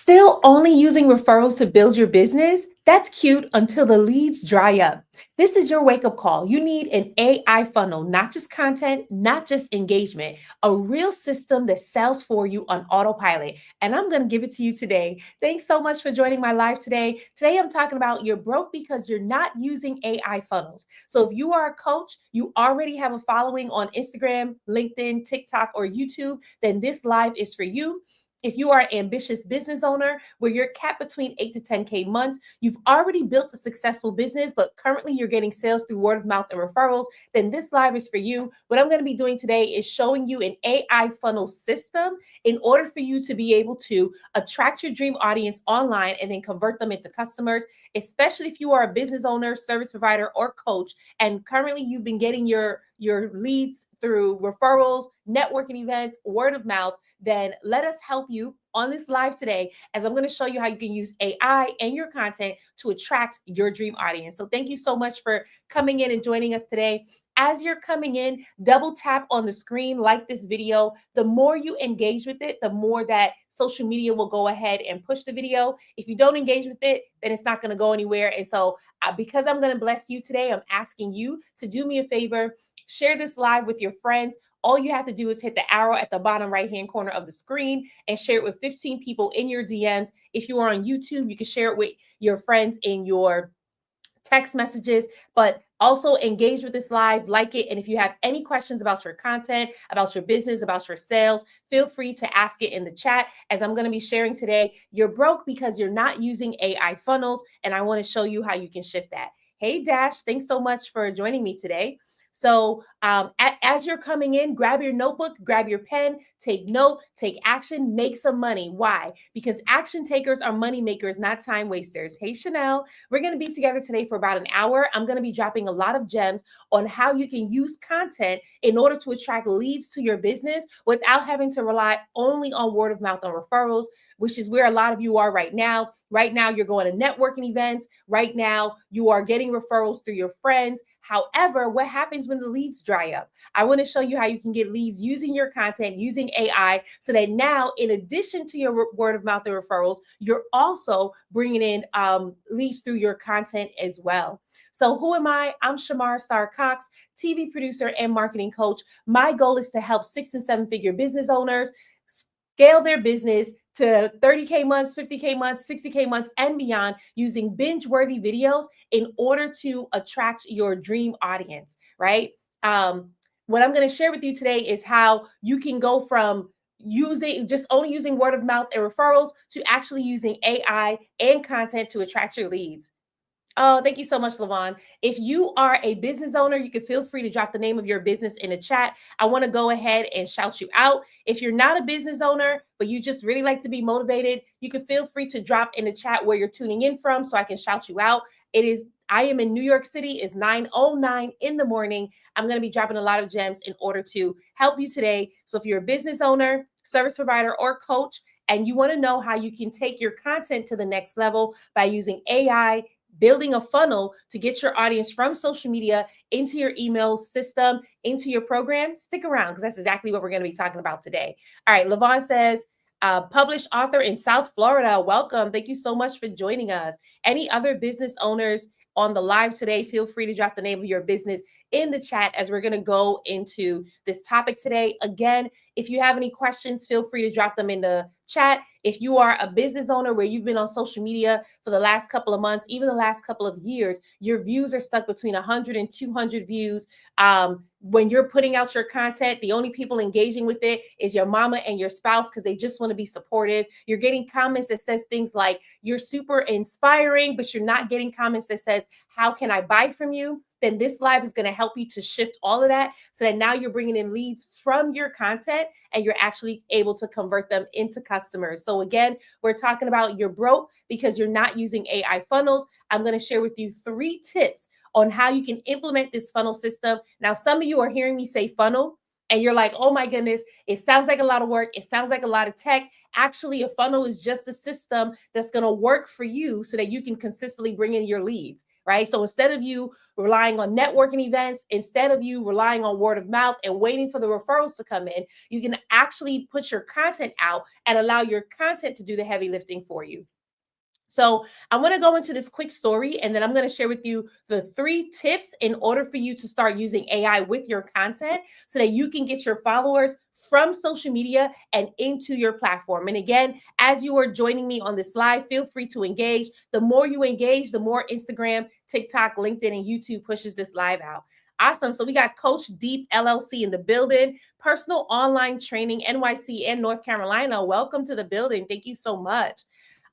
Still only using referrals to build your business? That's cute until the leads dry up. This is your wake up call. You need an AI funnel, not just content, not just engagement, a real system that sells for you on autopilot. And I'm going to give it to you today. Thanks so much for joining my live today. Today, I'm talking about you're broke because you're not using AI funnels. So if you are a coach, you already have a following on Instagram, LinkedIn, TikTok, or YouTube, then this live is for you. If you are an ambitious business owner where you're capped between 8 to 10K months, you've already built a successful business, but currently you're getting sales through word of mouth and referrals, then this live is for you. What I'm going to be doing today is showing you an AI funnel system in order for you to be able to attract your dream audience online and then convert them into customers, especially if you are a business owner, service provider, or coach, and currently you've been getting your leads through referrals, networking events, word of mouth. Then let us help you on this live today as I'm going to show you how you can use AI and your content to attract your dream audience. So thank you so much for coming in and joining us today. As you're coming in, double tap on the screen, like this video. The more you engage with it, the more that social media will go ahead and push the video. If you don't engage with it, then it's not going to go anywhere. And so because I'm going to bless you today, I'm asking you to do me a favor, share this live with your friends. All you have to do is hit the arrow at the bottom right-hand corner of the screen and share it with 15 people in your DMs. If you are on YouTube, you can share it with your friends in your text messages, but also engage with this live, like it. And if you have any questions about your content, about your business, about your sales, feel free to ask it in the chat. As I'm going to be sharing today, you're broke because you're not using AI funnels, and I want to show you how you can shift that. Hey, Dash, thanks so much for joining me today. So as you're coming in, grab your notebook, grab your pen, take note, take action, make some money. Why? Because action takers are money makers, not time wasters. Hey, Chanel, we're going to be together today for about an hour. I'm going to be dropping a lot of gems on how you can use content in order to attract leads to your business without having to rely only on word of mouth and referrals, which is where a lot of you are right now. Right now, you're going to networking events. Right now, you are getting referrals through your friends. However, what happens when the leads dry up? I want to show you how you can get leads using your content, using AI, so that now, in addition to your word of mouth and referrals, you're also bringing in leads through your content as well. So who am I? I'm Shamar Star Cox, TV producer and marketing coach. My goal is to help 6 and 7 figure business owners scale their business to 30K months, 50K months, 60K months, and beyond using binge-worthy videos in order to attract your dream audience, right? What I'm going to share with you today is how you can go from only using word of mouth and referrals to actually using AI and content to attract your leads. Oh, thank you so much, Lavon. If you are a business owner, you can feel free to drop the name of your business in the chat. I want to go ahead and shout you out. If you're not a business owner, but you just really like to be motivated, you can feel free to drop in the chat where you're tuning in from so I can shout you out. I am in New York City. It's 9:09 in the morning. I'm going to be dropping a lot of gems in order to help you today. So if you're a business owner, service provider, or coach, and you want to know how you can take your content to the next level by using AI, building a funnel to get your audience from social media into your email system, into your program, stick around because that's exactly what we're going to be talking about today. All right, Lavon says, published author in South Florida. Welcome. Thank you so much for joining us. Any other business owners on the live today, feel free to drop the name of your business in the chat as we're going to go into this topic today. Again, if you have any questions, feel free to drop them in the chat. If you are a business owner where you've been on social media for the last couple of months, even the last couple of years, your views are stuck between 100 and 200 views. When you're putting out your content, the only people engaging with it is your mama and your spouse because they just want to be supportive. You're getting comments that says things like, you're super inspiring, but you're not getting comments that says, how can I buy from you? Then this live is going to help you to shift all of that so that now you're bringing in leads from your content and you're actually able to convert them into customers. So again, we're talking about you're broke because you're not using AI funnels. I'm going to share with you 3 tips on how you can implement this funnel system. Now, some of you are hearing me say funnel and you're like, oh my goodness, it sounds like a lot of work. It sounds like a lot of tech. Actually, a funnel is just a system that's going to work for you so that you can consistently bring in your leads. right? So instead of you relying on networking events, instead of you relying on word of mouth and waiting for the referrals to come in, you can actually put your content out and allow your content to do the heavy lifting for you. So I want to go into this quick story, and then I'm going to share with you the 3 tips in order for you to start using AI with your content so that you can get your followers from social media and into your platform. And again, as you are joining me on this live, feel free to engage. The more you engage, the more Instagram, TikTok, LinkedIn, and YouTube pushes this live out. Awesome. So we got Coach Deep LLC in the building, personal online training, NYC and North Carolina. Welcome to the building. Thank you so much.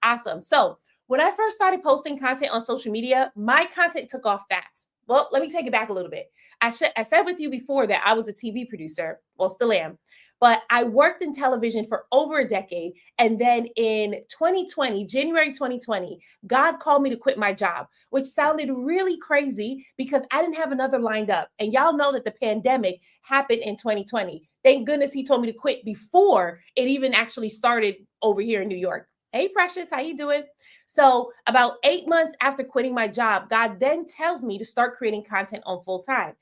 Awesome. So when I first started posting content on social media, my content took off fast. Well, let me take it back a little bit. I said with you before that I was a TV producer, well, still am, but I worked in television for over a decade. And then in 2020, January 2020, God called me to quit my job, which sounded really crazy because I didn't have another lined up. And y'all know that the pandemic happened in 2020. Thank goodness he told me to quit before it even actually started over here in New York. Hey, Precious, how you doing? So about 8 months after quitting my job, God then tells me to start creating content on full time.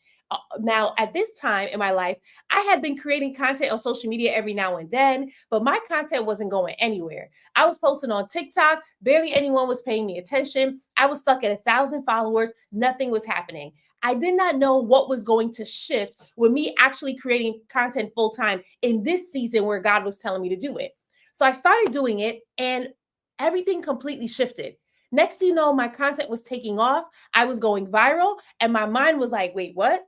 Now, at this time in my life, I had been creating content on social media every now and then, but my content wasn't going anywhere. I was posting on TikTok, barely anyone was paying me attention. I was stuck at 1,000 followers, nothing was happening. I did not know what was going to shift with me actually creating content full time in this season where God was telling me to do it. So I started doing it and everything completely shifted. Next thing you know, my content was taking off. I was going viral and my mind was like, wait, what?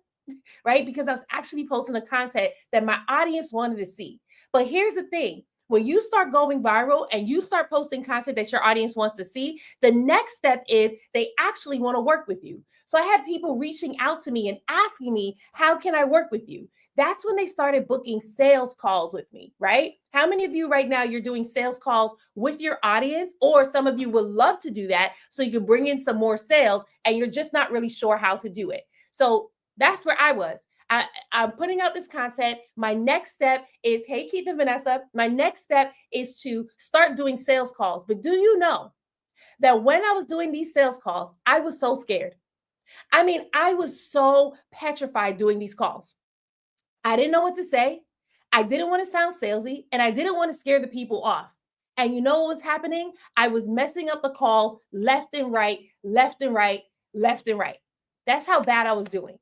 Right? Because I was actually posting the content that my audience wanted to see. But here's the thing. When you start going viral and you start posting content that your audience wants to see, the next step is they actually want to work with you. So I had people reaching out to me and asking me, how can I work with you? That's when they started booking sales calls with me, right? How many of you right now you're doing sales calls with your audience, or some of you would love to do that so you can bring in some more sales and you're just not really sure how to do it? So that's where I was. I'm putting out this content. My next step is, hey, Keith and Vanessa, my next step is to start doing sales calls. But do you know that when I was doing these sales calls, I was so scared. I mean, I was so petrified doing these calls. I didn't know what to say. I didn't want to sound salesy, and I didn't want to scare the people off. And you know what was happening? I was messing up the calls left and right, left and right, left and right. That's how bad I was doing.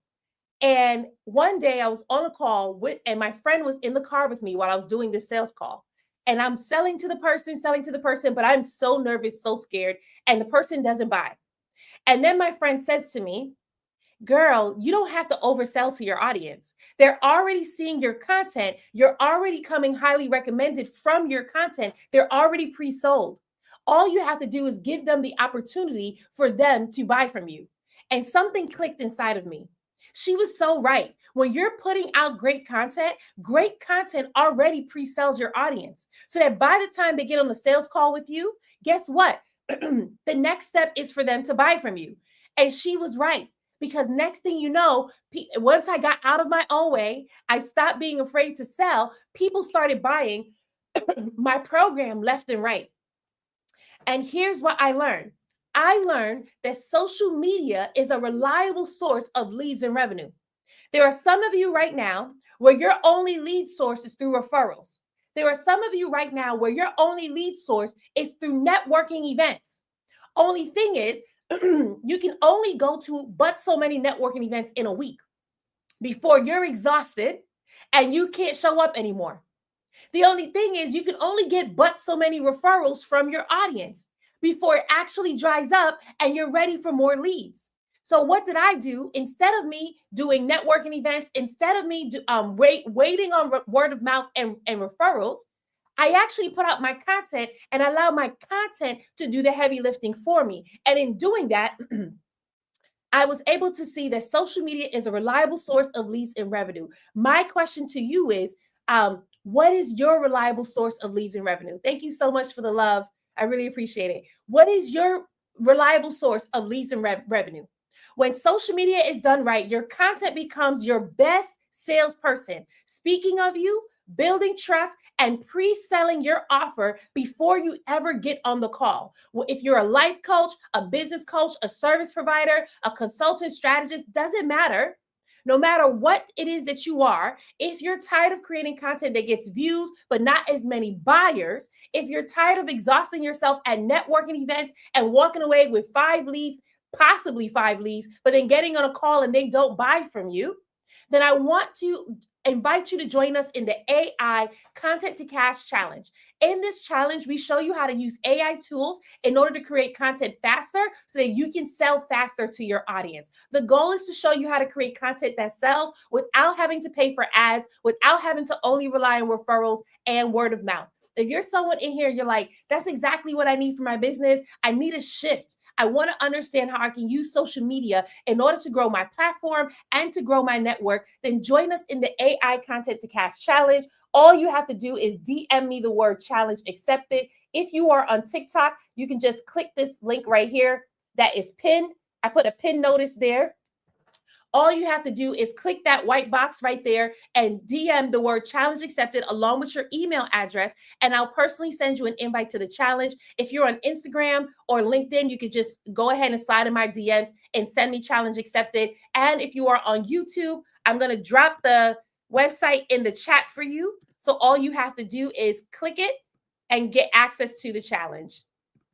And one day I was on a call and my friend was in the car with me while I was doing this sales call. And I'm selling to the person, but I'm so nervous, so scared, and the person doesn't buy. And then my friend says to me, girl, you don't have to oversell to your audience. They're already seeing your content. You're already coming highly recommended from your content. They're already pre-sold. All you have to do is give them the opportunity for them to buy from you. And something clicked inside of me. She was so right. When you're putting out great content already pre-sells your audience. So that by the time they get on the sales call with you, guess what? The next step is for them to buy from you. And she was right. Because next thing you know, once I got out of my own way, I stopped being afraid to sell. People started buying my program left and right. And here's what I learned. I learned that social media is a reliable source of leads and revenue. There are some of you right now where your only lead source is through referrals. There are some of you right now where your only lead source is through networking events. Only thing is, you can only go to but so many networking events in a week before you're exhausted and you can't show up anymore. The only thing is you can only get but so many referrals from your audience before it actually dries up and you're ready for more leads. So what did I do? Instead of me doing networking events, instead of me waiting on word of mouth and referrals, I actually put out my content and allow my content to do the heavy lifting for me. And in doing that, I was able to see that social media is a reliable source of leads and revenue. My question to you is, what is your reliable source of leads and revenue? Thank you so much for the love. I really appreciate it. What is your reliable source of leads and revenue? When social media is done right, your content becomes your best salesperson. Speaking of you, building trust, and pre-selling your offer before you ever get on the call. Well, if you're a life coach, a business coach, a service provider, a consultant strategist, doesn't matter. No matter what it is that you are, if you're tired of creating content that gets views but not as many buyers, if you're tired of exhausting yourself at networking events and walking away with 5 leads, possibly 5 leads, but then getting on a call and they don't buy from you, then I want to invite you to join us in the AI Content to Cash Challenge. In this challenge, we show you how to use AI tools in order to create content faster so that you can sell faster to your audience. The goal is to show you how to create content that sells without having to pay for ads, without having to only rely on referrals and word of mouth. If you're someone in here, you're like, that's exactly what I need for my business. I need a shift. I want to understand how I can use social media in order to grow my platform and to grow my network. Then join us in the AI Content to Cash Challenge. All you have to do is DM me the word challenge accepted. If you are on TikTok, you can just click this link right here that is pinned. I put a pin notice there. All you have to do is click that white box right there and DM the word challenge accepted along with your email address. And I'll personally send you an invite to the challenge. If you're on Instagram or LinkedIn, you could just go ahead and slide in my DMs and send me challenge accepted. And if you are on YouTube, I'm going to drop the website in the chat for you. So all you have to do is click it and get access to the challenge.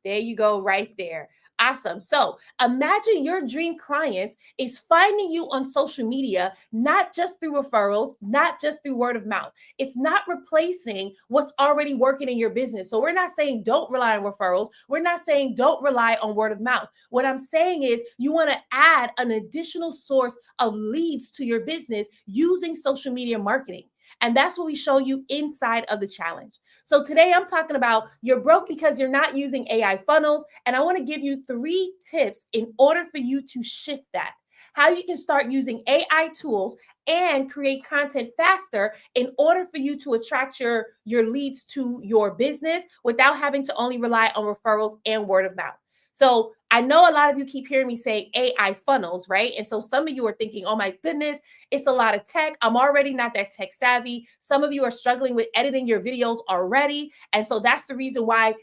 There you go, right there. Awesome. So imagine your dream client is finding you on social media, not just through referrals, not just through word of mouth. It's not replacing what's already working in your business. So we're not saying don't rely on referrals. We're not saying don't rely on word of mouth. What I'm saying is you want to add an additional source of leads to your business using social media marketing. And that's what we show you inside of the challenge. So today I'm talking about you're broke because you're not using AI funnels. And I want to give you 3 tips in order for you to shift that. How you can start using AI tools and create content faster in order for you to attract your leads to your business without having to only rely on referrals and word of mouth. So I know a lot of you keep hearing me say AI funnels, right? And so some of you are thinking, oh my goodness, it's a lot of tech. I'm already not that tech savvy. Some of you are struggling with editing your videos already. And so that's the reason why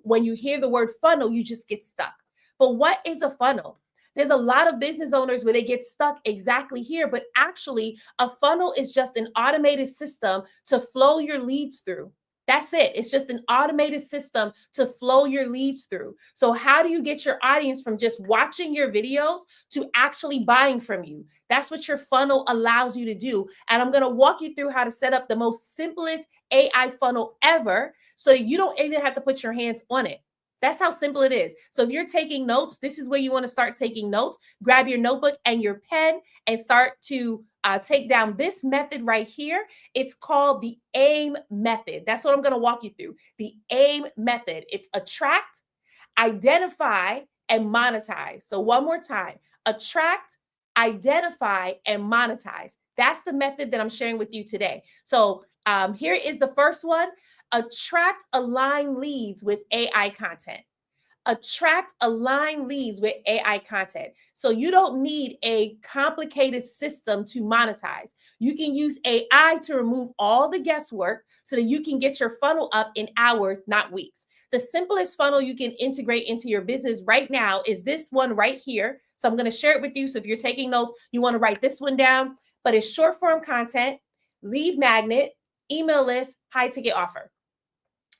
when you hear the word funnel, you just get stuck. But what is a funnel? There's a lot of business owners where they get stuck exactly here, but actually a funnel is just an automated system to flow your leads through. That's it. It's just an automated system to flow your leads through. So how do you get your audience from just watching your videos to actually buying from you? That's what your funnel allows you to do. And I'm going to walk you through how to set up the most simplest AI funnel ever so you don't even have to put your hands on it. That's how simple it is. So if you're taking notes, this is where you want to start taking notes. Grab your notebook and your pen and start to take down this method right here. It's called the AIM method. That's what I'm going to walk you through. The AIM method. It's attract, identify, and monetize. So one more time, attract, identify, and monetize. That's the method that I'm sharing with you today. So here is the first one. Attract aligned leads with AI content. Attract aligned leads with AI content. So you don't need a complicated system to monetize. You can use AI to remove all the guesswork so that you can get your funnel up in hours, not weeks. The simplest funnel you can integrate into your business right now is this one right here. So I'm going to share it with you. So if you're taking notes, you want to write this one down, but it's short form content, lead magnet, email list, high ticket offer.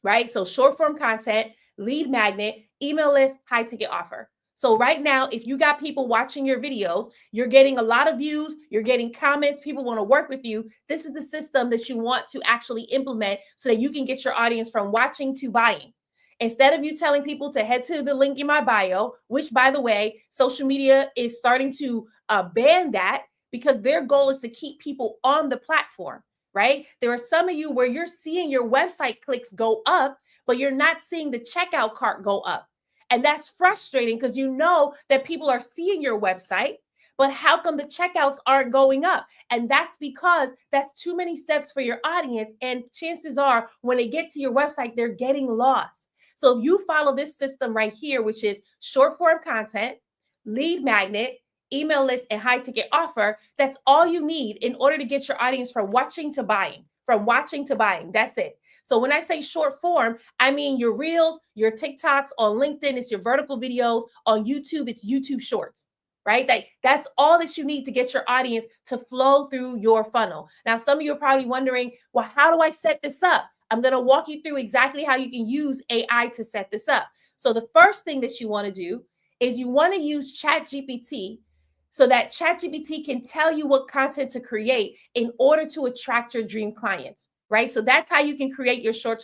Right? So short form content, lead magnet, email list, high ticket offer. So right now, if you got people watching your videos, you're getting a lot of views, you're getting comments, people want to work with you. This is the system that you want to actually implement so that you can get your audience from watching to buying. Instead of you telling people to head to the link in my bio, which by the way, social media is starting to ban that because their goal is to keep people on the platform. Right? There are some of you where you're seeing your website clicks go up, but you're not seeing the checkout cart go up. And that's frustrating because you know that people are seeing your website, but how come the checkouts aren't going up? And that's because that's too many steps for your audience. And chances are when they get to your website, they're getting lost. So if you follow this system right here, which is short form content, lead magnet, email list, and high ticket offer, that's all you need in order to get your audience from watching to buying. from watching to buying. That's it. So when I say short form, I mean your reels, your TikToks on LinkedIn, it's your vertical videos. On YouTube, it's YouTube shorts, right? That's all that you need to get your audience to flow through your funnel. Now, some of you are probably wondering, well, how do I set this up? I'm going to walk you through exactly how you can use AI to set this up. So the first thing that you want to do is you want to use ChatGPT so that ChatGPT can tell you what content to create in order to attract your dream clients, right? So that's how you can create your short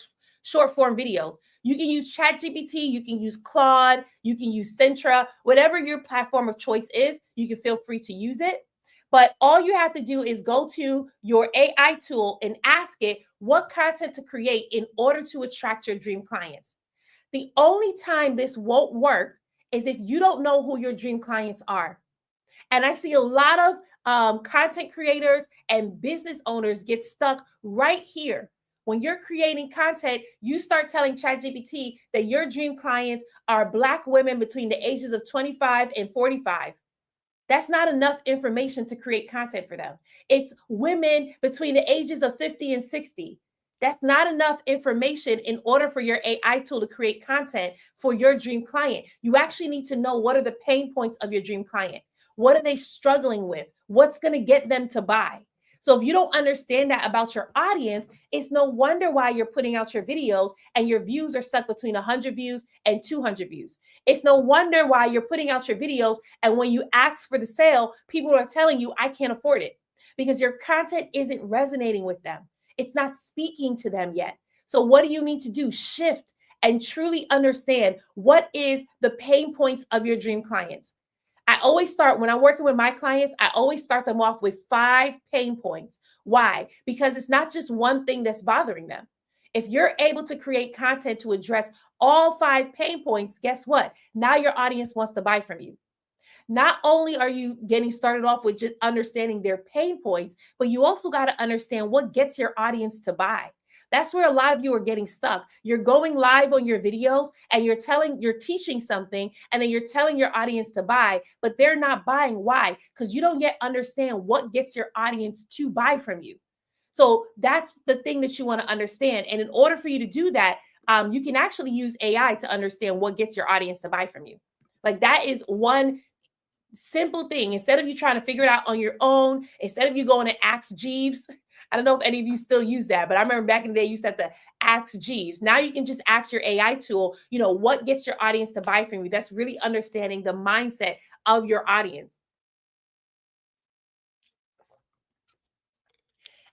form videos. You can use ChatGPT, you can use Claude, you can use Centra, whatever your platform of choice is, you can feel free to use it. But all you have to do is go to your AI tool and ask it what content to create in order to attract your dream clients. The only time this won't work is if you don't know who your dream clients are. And I see a lot of content creators and business owners get stuck right here. When you're creating content, you start telling ChatGPT that your dream clients are Black women between the ages of 25 and 45. That's not enough information to create content for them. It's women between the ages of 50 and 60. That's not enough information in order for your AI tool to create content for your dream client. You actually need to know what are the pain points of your dream client. What are they struggling with? What's going to get them to buy? So if you don't understand that about your audience, it's no wonder why you're putting out your videos and your views are stuck between 100 views and 200 views. It's no wonder why you're putting out your videos and when you ask for the sale, people are telling you, I can't afford it because your content isn't resonating with them. It's not speaking to them yet. So what do you need to do? Shift and truly understand what is the pain points of your dream clients. I always start when I'm working with my clients, I always start them off with 5 pain points. Why? Because it's not just one thing that's bothering them. If you're able to create content to address all 5 pain points, guess what? Now your audience wants to buy from you. Not only are you getting started off with just understanding their pain points, but you also got to understand what gets your audience to buy. That's where a lot of you are getting stuck. You're going live on your videos and you're teaching something, and then you're telling your audience to buy, but they're not buying. Why? Because you don't yet understand what gets your audience to buy from you. So that's the thing that you want to understand. And in order for you to do that, you can actually use AI to understand what gets your audience to buy from you. Like that is one simple thing. Instead of you trying to figure it out on your own, instead of you going to ask Jeeves, I don't know if any of you still use that, but I remember back in the day, you used to have to ask Jeeves. Now you can just ask your AI tool, what gets your audience to buy from you? That's really understanding the mindset of your audience.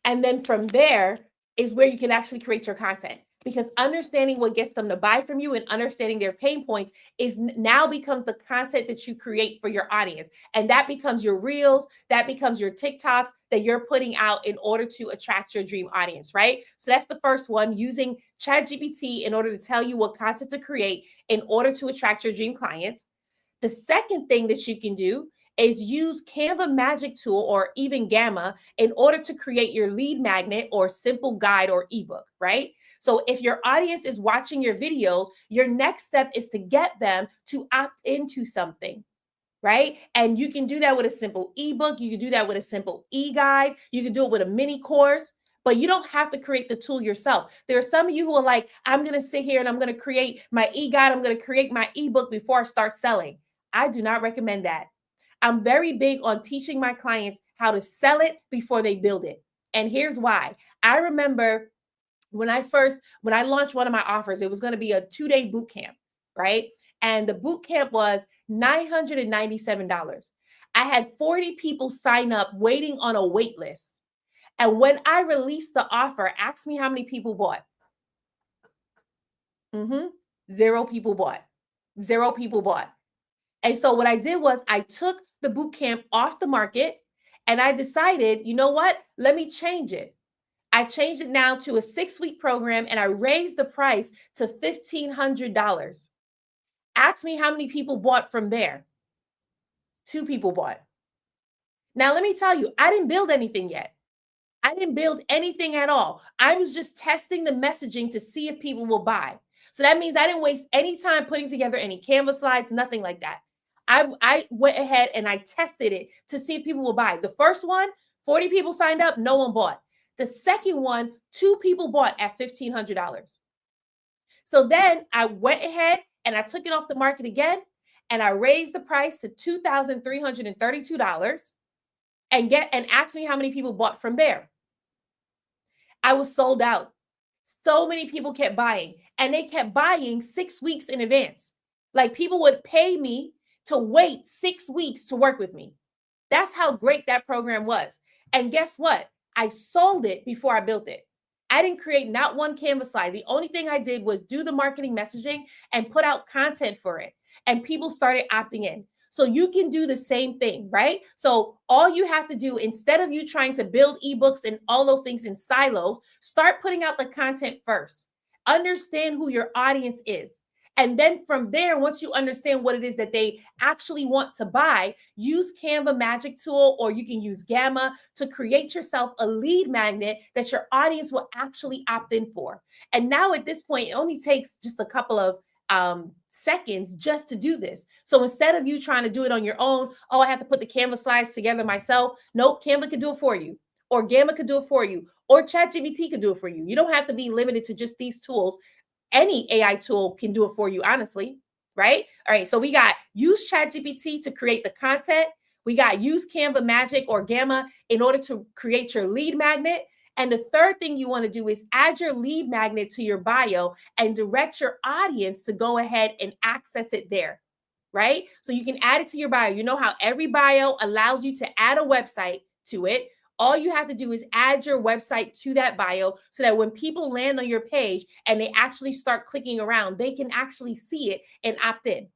And then from there is where you can actually create your content. Because understanding what gets them to buy from you and understanding their pain points now becomes the content that you create for your audience. And that becomes your reels, that becomes your TikToks that you're putting out in order to attract your dream audience, right? So that's the first one, using ChatGPT in order to tell you what content to create in order to attract your dream clients. The second thing that you can do is use Canva Magic Tool or even Gamma in order to create your lead magnet or simple guide or ebook, right? So if your audience is watching your videos, your next step is to get them to opt into something, right? And you can do that with a simple ebook. You can do that with a simple e-guide. You can do it with a mini course, but you don't have to create the tool yourself. There are some of you who are like, I'm going to sit here and I'm going to create my e-guide. I'm going to create my ebook before I start selling. I do not recommend that. I'm very big on teaching my clients how to sell it before they build it. And here's why. I remember when I launched one of my offers, it was going to be a 2-day boot camp, right? And the boot camp was $997. I had 40 people sign up waiting on a wait list. And when I released the offer, ask me how many people bought. 0 people bought. 0 people bought. And so what I did was I took the boot camp off the market and I decided, you know what? Let me change it. I changed it now to a 6-week program and I raised the price to $1,500. Ask me how many people bought from there. 2 people bought. Now, let me tell you, I didn't build anything yet. I didn't build anything at all. I was just testing the messaging to see if people will buy. So that means I didn't waste any time putting together any Canva slides, nothing like that. I went ahead and I tested it to see if people will buy. The first one, 40 people signed up, no one bought. The second one, two people bought at $1,500. So then I went ahead and I took it off the market again and I raised the price to $2,332 and asked me how many people bought from there. I was sold out. So many people kept buying and they kept buying 6 weeks in advance. Like people would pay me to wait 6 weeks to work with me. That's how great that program was. And guess what? I sold it before I built it. I didn't create not one Canvas slide. The only thing I did was do the marketing messaging and put out content for it. And people started opting in. So you can do the same thing, right? So all you have to do, instead of you trying to build ebooks and all those things in silos, start putting out the content first. Understand who your audience is. And then from there, once you understand what it is that they actually want to buy, use Canva Magic Tool, or you can use Gamma to create yourself a lead magnet that your audience will actually opt in for. And now at this point, it only takes just a couple of seconds just to do this. So instead of you trying to do it on your own, oh, I have to put the Canva slides together myself. Nope, Canva could do it for you, or Gamma could do it for you, or ChatGPT could do it for you. You don't have to be limited to just these tools. Any AI tool can do it for you, honestly, right? All right, so we got use ChatGPT to create the content. We got use Canva Magic or Gamma in order to create your lead magnet. And the third thing you want to do is add your lead magnet to your bio and direct your audience to go ahead and access it there, right? So you can add it to your bio. You know how every bio allows you to add a website to it. All you have to do is add your website to that bio so that when people land on your page and they actually start clicking around, they can actually see it and opt in.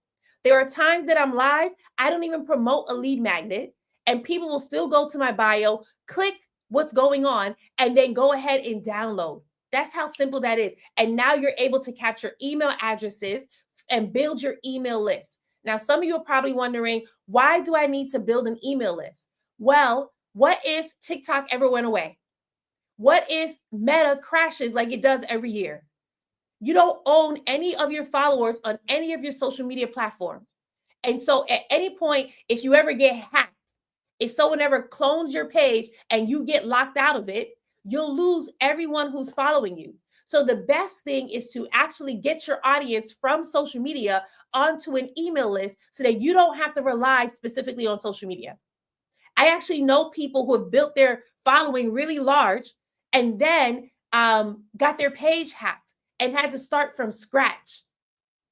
There are times that I'm live, I don't even promote a lead magnet, and people will still go to my bio, click what's going on, and then go ahead and download. That's how simple that is. And now you're able to capture email addresses and build your email list. Now, some of you are probably wondering, why do I need to build an email list? Well, what if TikTok ever went away? What if Meta crashes like it does every year? You don't own any of your followers on any of your social media platforms. And so at any point, if you ever get hacked, if someone ever clones your page and you get locked out of it, you'll lose everyone who's following you. So the best thing is to actually get your audience from social media onto an email list so that you don't have to rely specifically on social media. I actually know people who have built their following really large and then got their page hacked and had to start from scratch.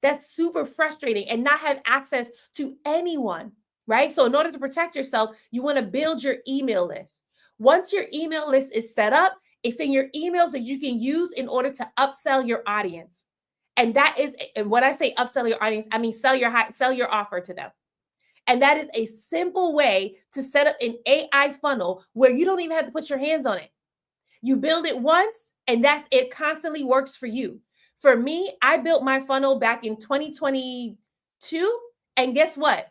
That's super frustrating and not have access to anyone, right? So in order to protect yourself, you want to build your email list. Once your email list is set up, it's in your emails that you can use in order to upsell your audience. And that is, and when I say upsell your audience, I mean sell your offer to them. And that is a simple way to set up an AI funnel where you don't even have to put your hands on it. You build it once and that's it, constantly works for you. For me, I built my funnel back in 2022. And guess what?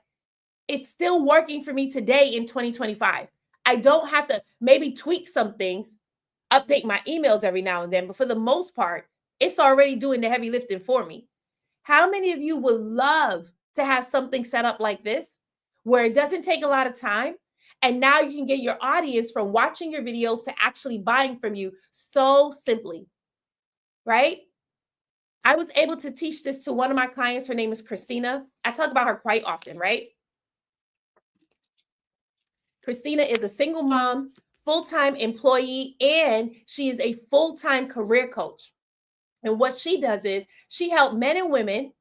It's still working for me today in 2025. I don't have to maybe tweak some things, update my emails every now and then, but for the most part, it's already doing the heavy lifting for me. How many of you would love to have something set up like this where it doesn't take a lot of time? And now you can get your audience from watching your videos to actually buying from you so simply, right? I was able to teach this to one of my clients. Her name is Christina. I talk about her quite often, right? Christina is a single mom, full-time employee, and she is a full-time career coach. And what she does is she helps men and women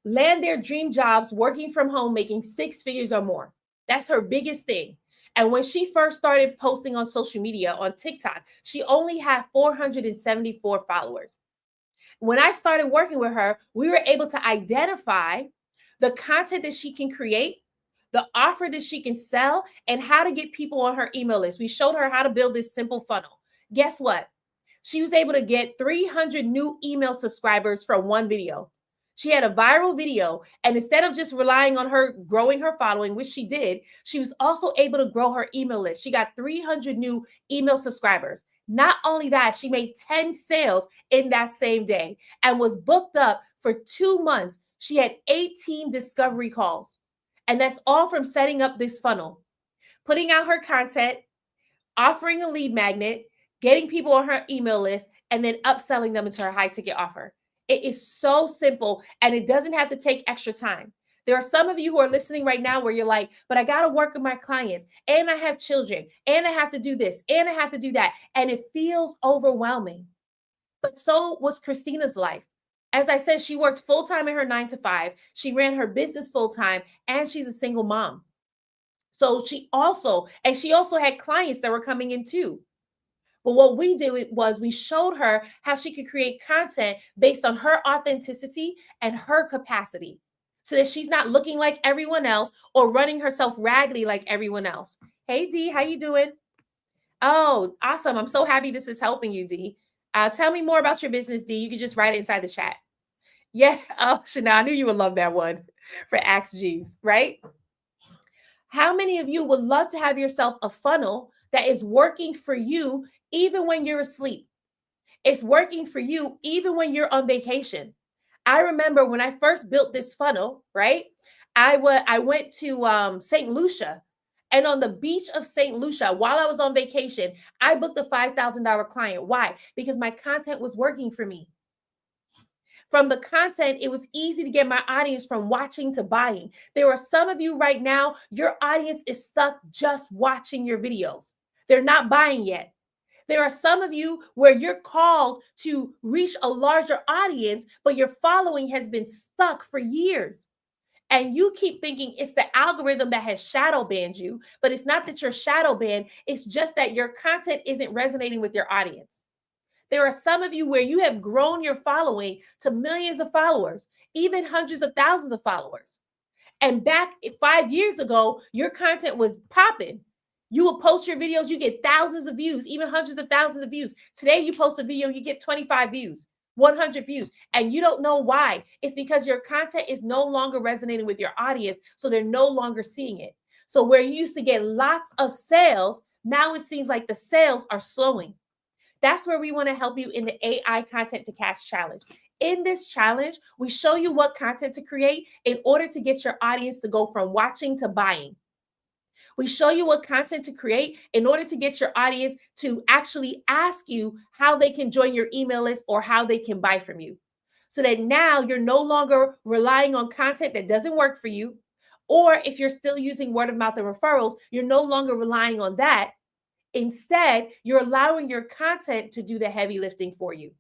land their dream jobs working from home, making six figures or more. That's her biggest thing. And when she first started posting on social media, on TikTok, she only had 474 followers. When I started working with her, we were able to identify the content that she can create, the offer that she can sell, and how to get people on her email list. We showed her how to build this simple funnel. Guess what? She was able to get 300 new email subscribers from one video. She had a viral video, and instead of just relying on her growing her following, which she did, she was also able to grow her email list. She got 300 new email subscribers. Not only that, she made 10 sales in that same day and was booked up for 2 months. She had 18 discovery calls. And that's all from setting up this funnel, putting out her content, offering a lead magnet, getting people on her email list, and then upselling them into her high ticket offer. It is so simple and it doesn't have to take extra time. There are some of you who are listening right now where you're like, but I got to work with my clients and I have children and I have to do this and I have to do that. And it feels overwhelming. But so was Christina's life. As I said, she worked full time in her 9 to 5. She ran her business full time and she's a single mom. So she also had clients that were coming in too. But what we did was we showed her how she could create content based on her authenticity and her capacity so that she's not looking like everyone else or running herself raggedy like everyone else. Hey, Dee, how you doing? Oh, awesome. I'm so happy this is helping you, Dee. Tell me more about your business, Dee. You can just write it inside the chat. Yeah. Oh, Shana, I knew you would love that one for Ask Jeeves, right? How many of you would love to have yourself a funnel that is working for you even when you're asleep? It's working for you even when you're on vacation. I remember when I first built this funnel, right? I went to St. Lucia, and on the beach of St. Lucia, while I was on vacation, I booked a $5,000 client. Why? Because my content was working for me. From the content, it was easy to get my audience from watching to buying. There are some of you right now, your audience is stuck just watching your videos. They're not buying yet. There are some of you where you're called to reach a larger audience, but your following has been stuck for years. And you keep thinking it's the algorithm that has shadow banned you, but it's not that you're shadow banned. It's just that your content isn't resonating with your audience. There are some of you where you have grown your following to millions of followers, even hundreds of thousands of followers. And back 5 years ago, your content was popping. You will post your videos, you get thousands of views, even hundreds of thousands of views. Today, you post a video, you get 25 views, 100 views, and you don't know why. It's because your content is no longer resonating with your audience, so they're no longer seeing it. So where you used to get lots of sales, now it seems like the sales are slowing. That's where we want to help you in the AI Content to Cash Challenge. In this challenge, we show you what content to create in order to get your audience to go from watching to buying. We show you what content to create in order to get your audience to actually ask you how they can join your email list or how they can buy from you. So that now you're no longer relying on content that doesn't work for you. Or if you're still using word of mouth and referrals, you're no longer relying on that. Instead, you're allowing your content to do the heavy lifting for you.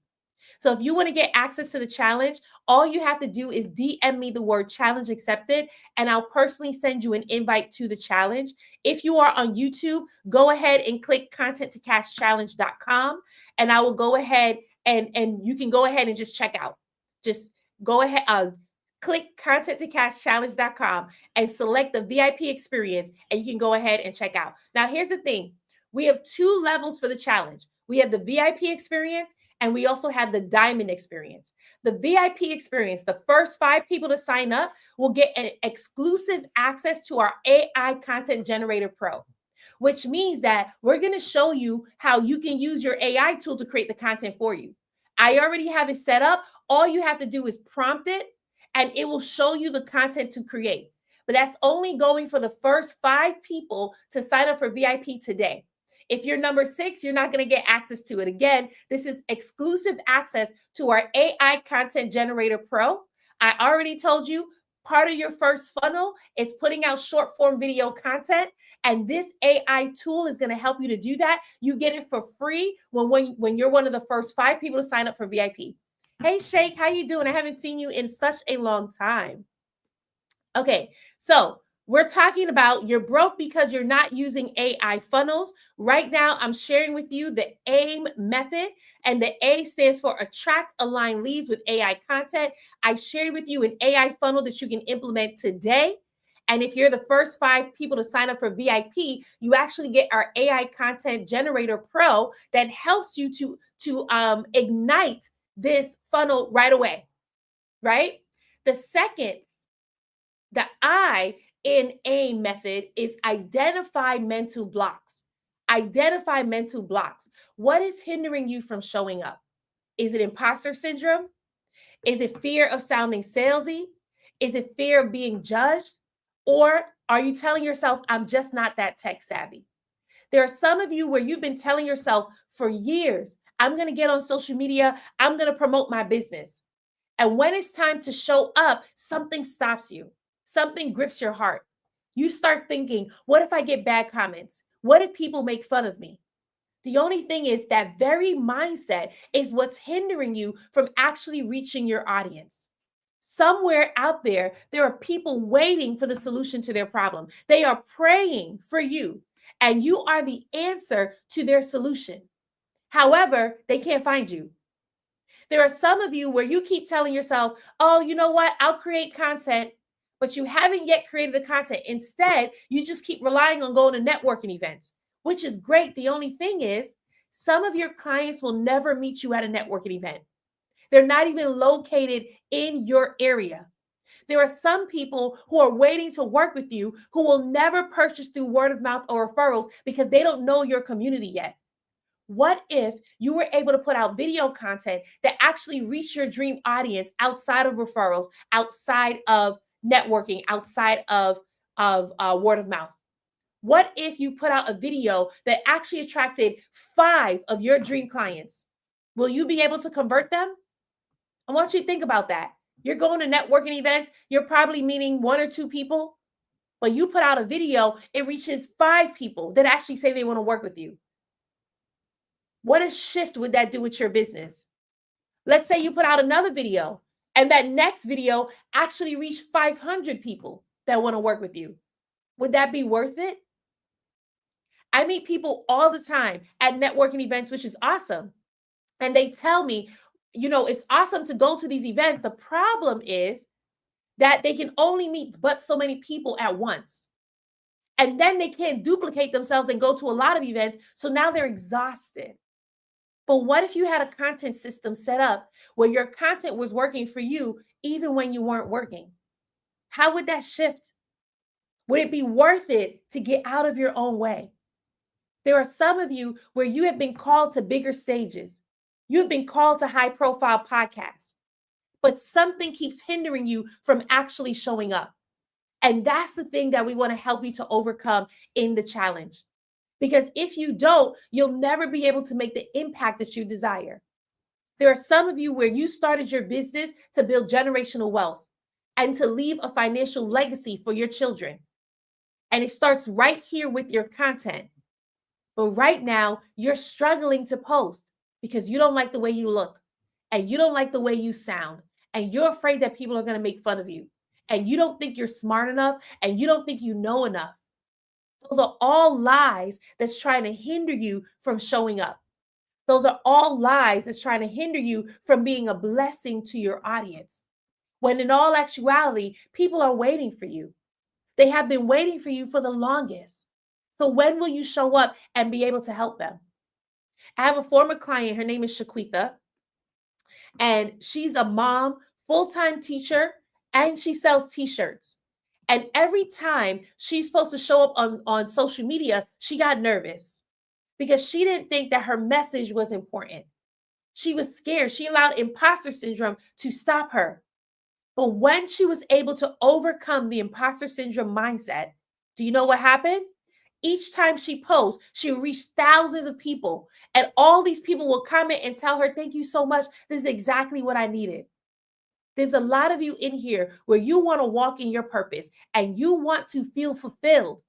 So if you want to get access to the challenge, all you have to do is DM me the word challenge accepted, and I'll personally send you an invite to the challenge. If you are on YouTube, go ahead and click contenttocashchallenge.com, and I will go ahead and you can go ahead and just check out. Just go ahead, click contenttocashchallenge.com and select the VIP experience, and you can go ahead and check out. Now, here's the thing. We have 2 levels for the challenge. We have the VIP experience and we also have the diamond experience. The VIP experience, the first 5 people to sign up will get an exclusive access to our AI Content Generator Pro, which means that we're going to show you how you can use your AI tool to create the content for you. I already have it set up. All you have to do is prompt it and it will show you the content to create. But that's only going for the first 5 people to sign up for VIP today. If you're number 6, you're not going to get access to it. Again, this is exclusive access to our AI Content Generator Pro. I already told you part of your first funnel is putting out short form video content. And this AI tool is going to help you to do that. You get it for free when you're one of the first 5 people to sign up for VIP. Hey, Shake, how you doing? I haven't seen you in such a long time. Okay, so we're talking about you're broke because you're not using AI funnels. Right now, I'm sharing with you the AIM method, and the A stands for Attract Align Leads with AI Content. I shared with you an AI funnel that you can implement today. And if you're the first 5 people to sign up for VIP, you actually get our AI Content Generator Pro that helps you to ignite this funnel right away, right? The I in AIM method is identify mental blocks. Identify mental blocks. What is hindering you from showing up? Is it imposter syndrome? Is it fear of sounding salesy? Is it fear of being judged? Or are you telling yourself, I'm just not that tech savvy? There are some of you where you've been telling yourself for years, I'm going to get on social media, I'm going to promote my business. And when it's time to show up, something stops you. Something grips your heart. You start thinking, what if I get bad comments? What if people make fun of me? The only thing is that very mindset is what's hindering you from actually reaching your audience. Somewhere out there, there are people waiting for the solution to their problem. They are praying for you, and you are the answer to their solution. However, they can't find you. There are some of you where you keep telling yourself, oh, you know what? I'll create content, but you haven't yet created the content. Instead, you just keep relying on going to networking events, which is great. The only thing is, some of your clients will never meet you at a networking event. They're not even located in your area. There are some people who are waiting to work with you who will never purchase through word of mouth or referrals because they don't know your community yet. What if you were able to put out video content that actually reached your dream audience outside of referrals, outside of networking, outside of word of mouth? What if you put out a video that actually attracted 5 of your dream clients? Will you be able to convert them? I want you to think about that. You're going to networking events, you're probably meeting 1 or 2 people, but you put out a video, it reaches 5 people that actually say they want to work with you. What a shift would that do with your business? Let's say you put out another video and that next video actually reached 500 people that want to work with you. Would that be worth it? I meet people all the time at networking events, which is awesome. And they tell me, it's awesome to go to these events. The problem is that they can only meet but so many people at once. And then they can't duplicate themselves and go to a lot of events. So now they're exhausted. But what if you had a content system set up where your content was working for you even when you weren't working? How would that shift? Would it be worth it to get out of your own way? There are some of you where you have been called to bigger stages. You've been called to high profile podcasts, but something keeps hindering you from actually showing up. And that's the thing that we want to help you to overcome in the challenge. Because if you don't, you'll never be able to make the impact that you desire. There are some of you where you started your business to build generational wealth and to leave a financial legacy for your children. And it starts right here with your content. But right now, you're struggling to post because you don't like the way you look and you don't like the way you sound and you're afraid that people are going to make fun of you and you don't think you're smart enough and you don't think you know enough. Those are all lies that's trying to hinder you from showing up. Those are all lies that's trying to hinder you from being a blessing to your audience. When in all actuality, people are waiting for you. They have been waiting for you for the longest. So when will you show up and be able to help them? I have a former client, her name is Shaquita, and she's a mom, full-time teacher, and she sells t-shirts. And every time she's supposed to show up on social media, she got nervous because she didn't think that her message was important. She was scared. She allowed imposter syndrome to stop her. But when she was able to overcome the imposter syndrome mindset, do you know what happened? Each time she posts, she reached thousands of people. And all these people will comment and tell her, thank you so much. This is exactly what I needed. There's a lot of you in here where you want to walk in your purpose and you want to feel fulfilled.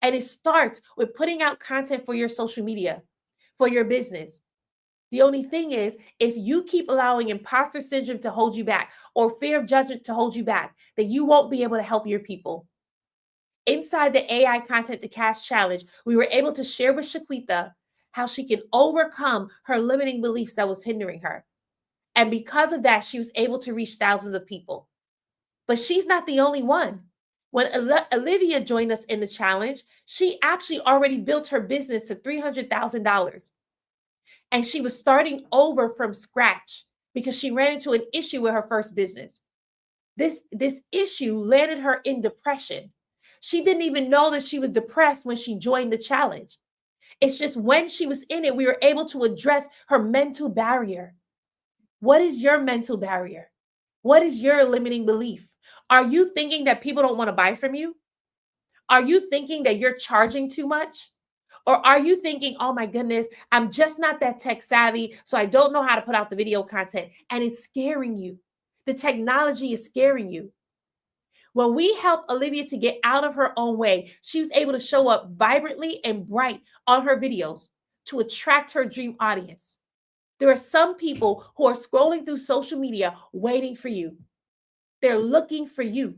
And it starts with putting out content for your social media, for your business. The only thing is, if you keep allowing imposter syndrome to hold you back or fear of judgment to hold you back, then you won't be able to help your people. Inside the AI Content to Cash Challenge, we were able to share with Shaquita how she can overcome her limiting beliefs that was hindering her. And because of that, she was able to reach thousands of people. But she's not the only one. When Olivia joined us in the challenge, she actually already built her business to $300,000. And she was starting over from scratch because she ran into an issue with her first business. This issue landed her in depression. She didn't even know that she was depressed when she joined the challenge. It's just when she was in it, we were able to address her mental barrier. What is your mental barrier? What is your limiting belief? Are you thinking that people don't want to buy from you? Are you thinking that you're charging too much? Or are you thinking, oh my goodness, I'm just not that tech savvy, so I don't know how to put out the video content, and it's scaring you? The technology is scaring you. When we helped Olivia to get out of her own way, she was able to show up vibrantly and bright on her videos to attract her dream audience. There are some people who are scrolling through social media waiting for you. They're looking for you.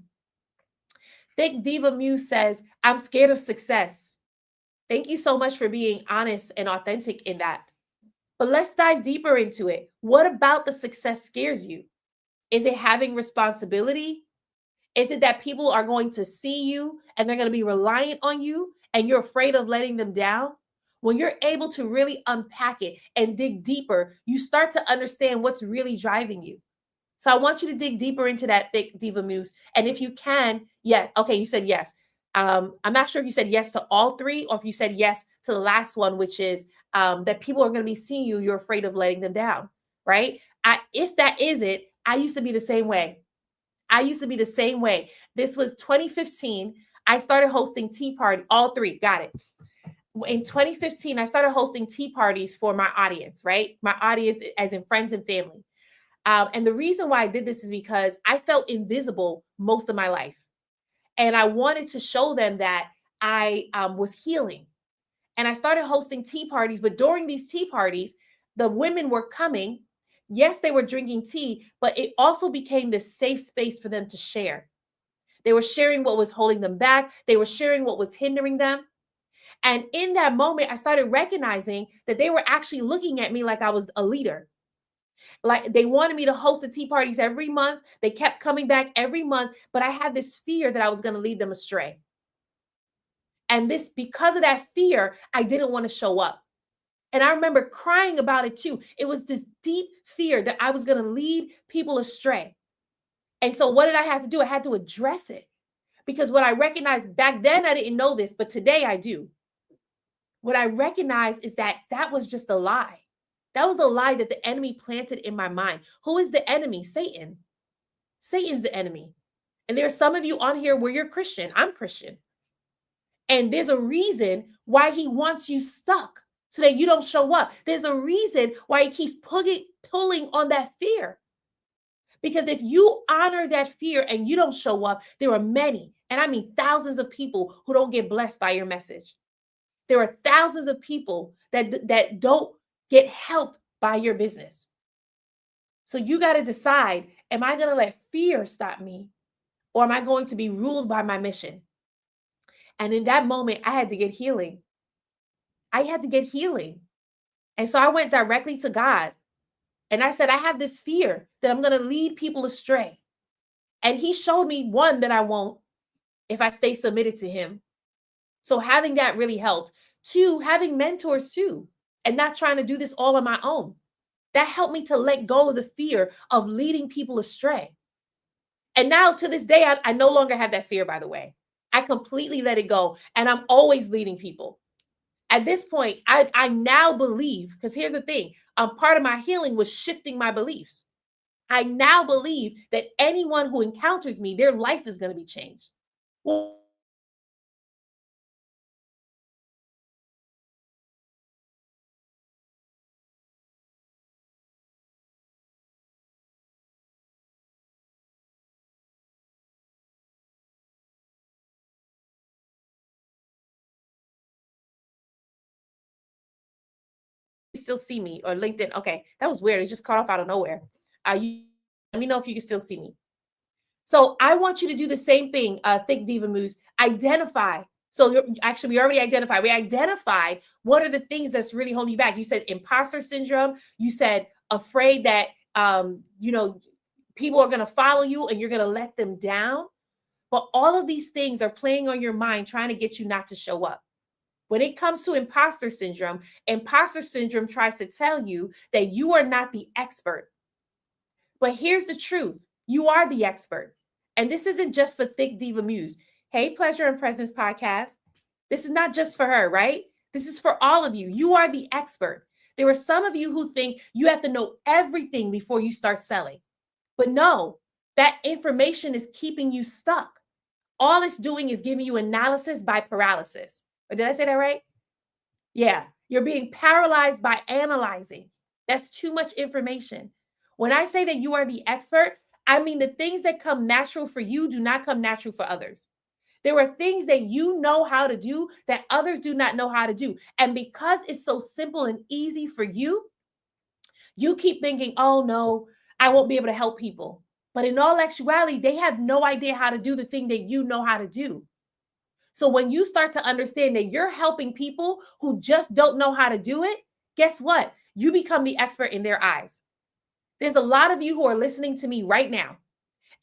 Thick Diva Muse says, I'm scared of success. Thank you so much for being honest and authentic in that. But let's dive deeper into it. What about the success scares you? Is it having responsibility? Is it that people are going to see you and they're going to be reliant on you and you're afraid of letting them down? When you're able to really unpack it and dig deeper, you start to understand what's really driving you. So I want you to dig deeper into that, Thick Diva Muse. And if you can, yeah, okay, you said yes. I'm not sure if you said yes to all three or if you said yes to the last one, which is that people are going to be seeing you. You're afraid of letting them down, right? If that is it, I used to be the same way. I used to be the same way. This was 2015. I started hosting tea party. All three, got it. In 2015, I started hosting tea parties for my audience, right? My audience, as in friends and family. And the reason why I did this is because I felt invisible most of my life. And I wanted to show them that I was healing. And I started hosting tea parties. But during these tea parties, the women were coming. Yes, they were drinking tea, but it also became this safe space for them to share. They were sharing what was holding them back, they were sharing what was hindering them. And in that moment, I started recognizing that they were actually looking at me like I was a leader. Like they wanted me to host the tea parties every month. They kept coming back every month, but I had this fear that I was going to lead them astray. And this, because of that fear, I didn't want to show up. And I remember crying about it too. It was this deep fear that I was going to lead people astray. And so what did I have to do? I had to address it. Because what I recognized back then, I didn't know this, but today I do. What I recognize is that that was just a lie. That was a lie that the enemy planted in my mind. Who is the enemy? Satan. Satan's the enemy. And there are some of you on here where you're Christian. I'm Christian. And there's a reason why he wants you stuck so that you don't show up. There's a reason why he keeps pulling on that fear. Because if you honor that fear and you don't show up, there are many, and I mean thousands of people who don't get blessed by your message. There are thousands of people that don't get helped by your business. So you got to decide, am I going to let fear stop me or am I going to be ruled by my mission? And in that moment, I had to get healing. I had to get healing. And so I went directly to God. And I said, I have this fear that I'm going to lead people astray. And he showed me, one, that I won't if I stay submitted to him. So having that really helped. Two, having mentors too, and not trying to do this all on my own. That helped me to let go of the fear of leading people astray. And now to this day, I no longer have that fear, by the way. I completely let it go. And I'm always leading people. At this point, I now believe, because here's the thing, part of my healing was shifting my beliefs. I now believe that anyone who encounters me, their life is going to be changed. Well, you still see me or LinkedIn. Okay, that was weird. It just cut off out of nowhere. Let me know if you can still see me. So I want you to do the same thing, Thick Diva Moose. Identify. So actually, we already identified. We identified what are the things that's really holding you back. You said imposter syndrome. You said afraid that people are going to follow you and you're going to let them down. But all of these things are playing on your mind, trying to get you not to show up. When it comes to imposter syndrome tries to tell you that you are not the expert. But here's the truth. You are the expert. And this isn't just for Thick Diva Muse. Hey, Pleasure and Presence podcast. This is not just for her, right? This is for all of you. You are the expert. There are some of you who think you have to know everything before you start selling. But no, that information is keeping you stuck. All it's doing is giving you analysis by paralysis. Or did I say that right? Yeah, you're being paralyzed by analyzing. That's too much information. When I say that you are the expert, I mean the things that come natural for you do not come natural for others. There are things that you know how to do that others do not know how to do. And because it's so simple and easy for you, you keep thinking, oh no, I won't be able to help people. But in all actuality, they have no idea how to do the thing that you know how to do. So when you start to understand that you're helping people who just don't know how to do it, guess what? You become the expert in their eyes. There's a lot of you who are listening to me right now,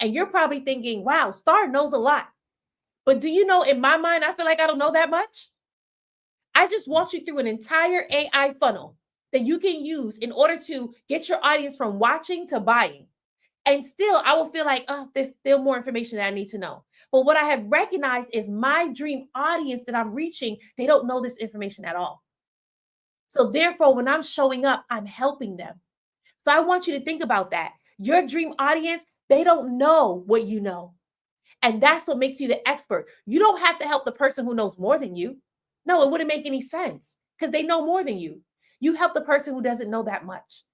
and you're probably thinking, wow, Star knows a lot. But do you know, in my mind, I feel like I don't know that much. I just walked you through an entire AI funnel that you can use in order to get your audience from watching to buying. And still, I will feel like, oh, there's still more information that I need to know. But what I have recognized is my dream audience that I'm reaching, they don't know this information at all. So therefore, when I'm showing up, I'm helping them. So I want you to think about that. Your dream audience, they don't know what you know. And that's what makes you the expert. You don't have to help the person who knows more than you. No, it wouldn't make any sense because they know more than you. You help the person who doesn't know that much.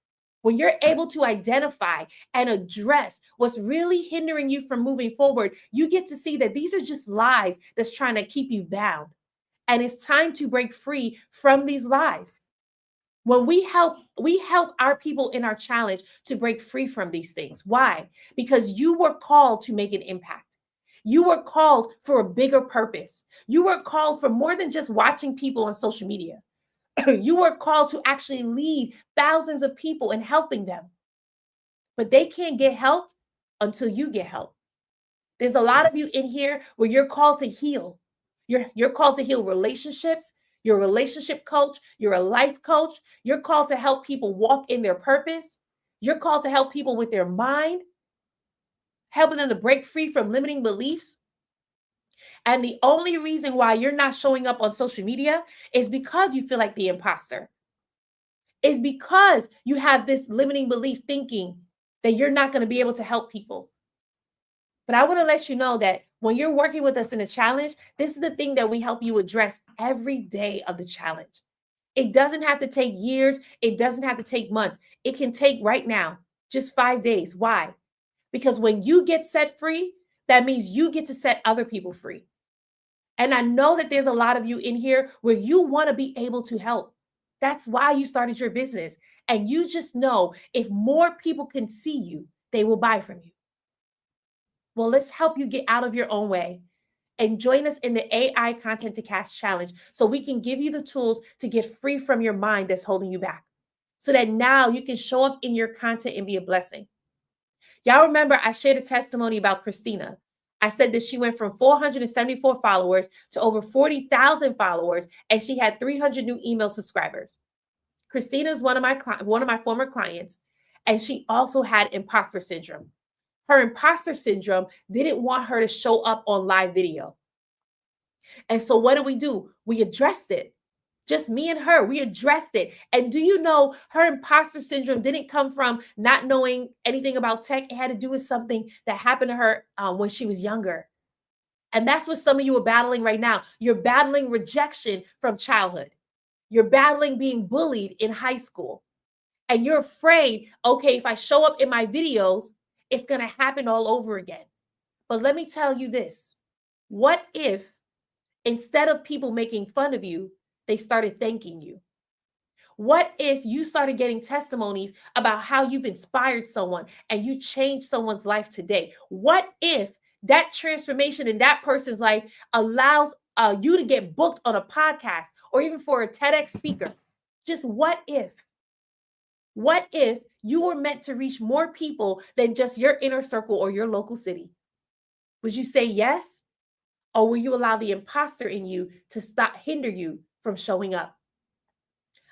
When you're able to identify and address what's really hindering you from moving forward, you get to see that these are just lies that's trying to keep you bound. And it's time to break free from these lies. When we help our people in our challenge to break free from these things. Why? Because you were called to make an impact. You were called for a bigger purpose. You were called for more than just watching people on social media. You were called to actually lead thousands of people and helping them. But they can't get helped until you get help. There's a lot of you in here where you're called to heal. You're called to heal relationships. You're a relationship coach. You're a life coach. You're called to help people walk in their purpose. You're called to help people with their mind, helping them to break free from limiting beliefs. And the only reason why you're not showing up on social media is because you feel like the imposter. Is because you have this limiting belief thinking that you're not going to be able to help people. But I want to let you know that when you're working with us in a challenge, this is the thing that we help you address every day of the challenge. It doesn't have to take years, it doesn't have to take months. It can take right now, just 5 days. Why? Because when you get set free, that means you get to set other people free. And I know that there's a lot of you in here where you want to be able to help. That's why you started your business. And you just know if more people can see you, they will buy from you. Well, let's help you get out of your own way and join us in the AI Content to Cash Challenge so we can give you the tools to get free from your mind that's holding you back so that now you can show up in your content and be a blessing. Y'all remember I shared a testimony about Christina. I said that she went from 474 followers to over 40,000 followers, and she had 300 new email subscribers. Christina is one of my former clients, and she also had imposter syndrome. Her imposter syndrome didn't want her to show up on live video. And so what did we do? We addressed it. Just me and her, we addressed it. And do you know her imposter syndrome didn't come from not knowing anything about tech? It had to do with something that happened to her when she was younger. And that's what some of you are battling right now. You're battling rejection from childhood. You're battling being bullied in high school. And you're afraid, okay, if I show up in my videos, it's going to happen all over again. But let me tell you this. What if instead of people making fun of you, they started thanking you? What if you started getting testimonies about how you've inspired someone and you changed someone's life today? What if that transformation in that person's life allows you to get booked on a podcast or even for a TEDx speaker? Just what if? What if you were meant to reach more people than just your inner circle or your local city? Would you say yes? Or will you allow the imposter in you to hinder you from showing up?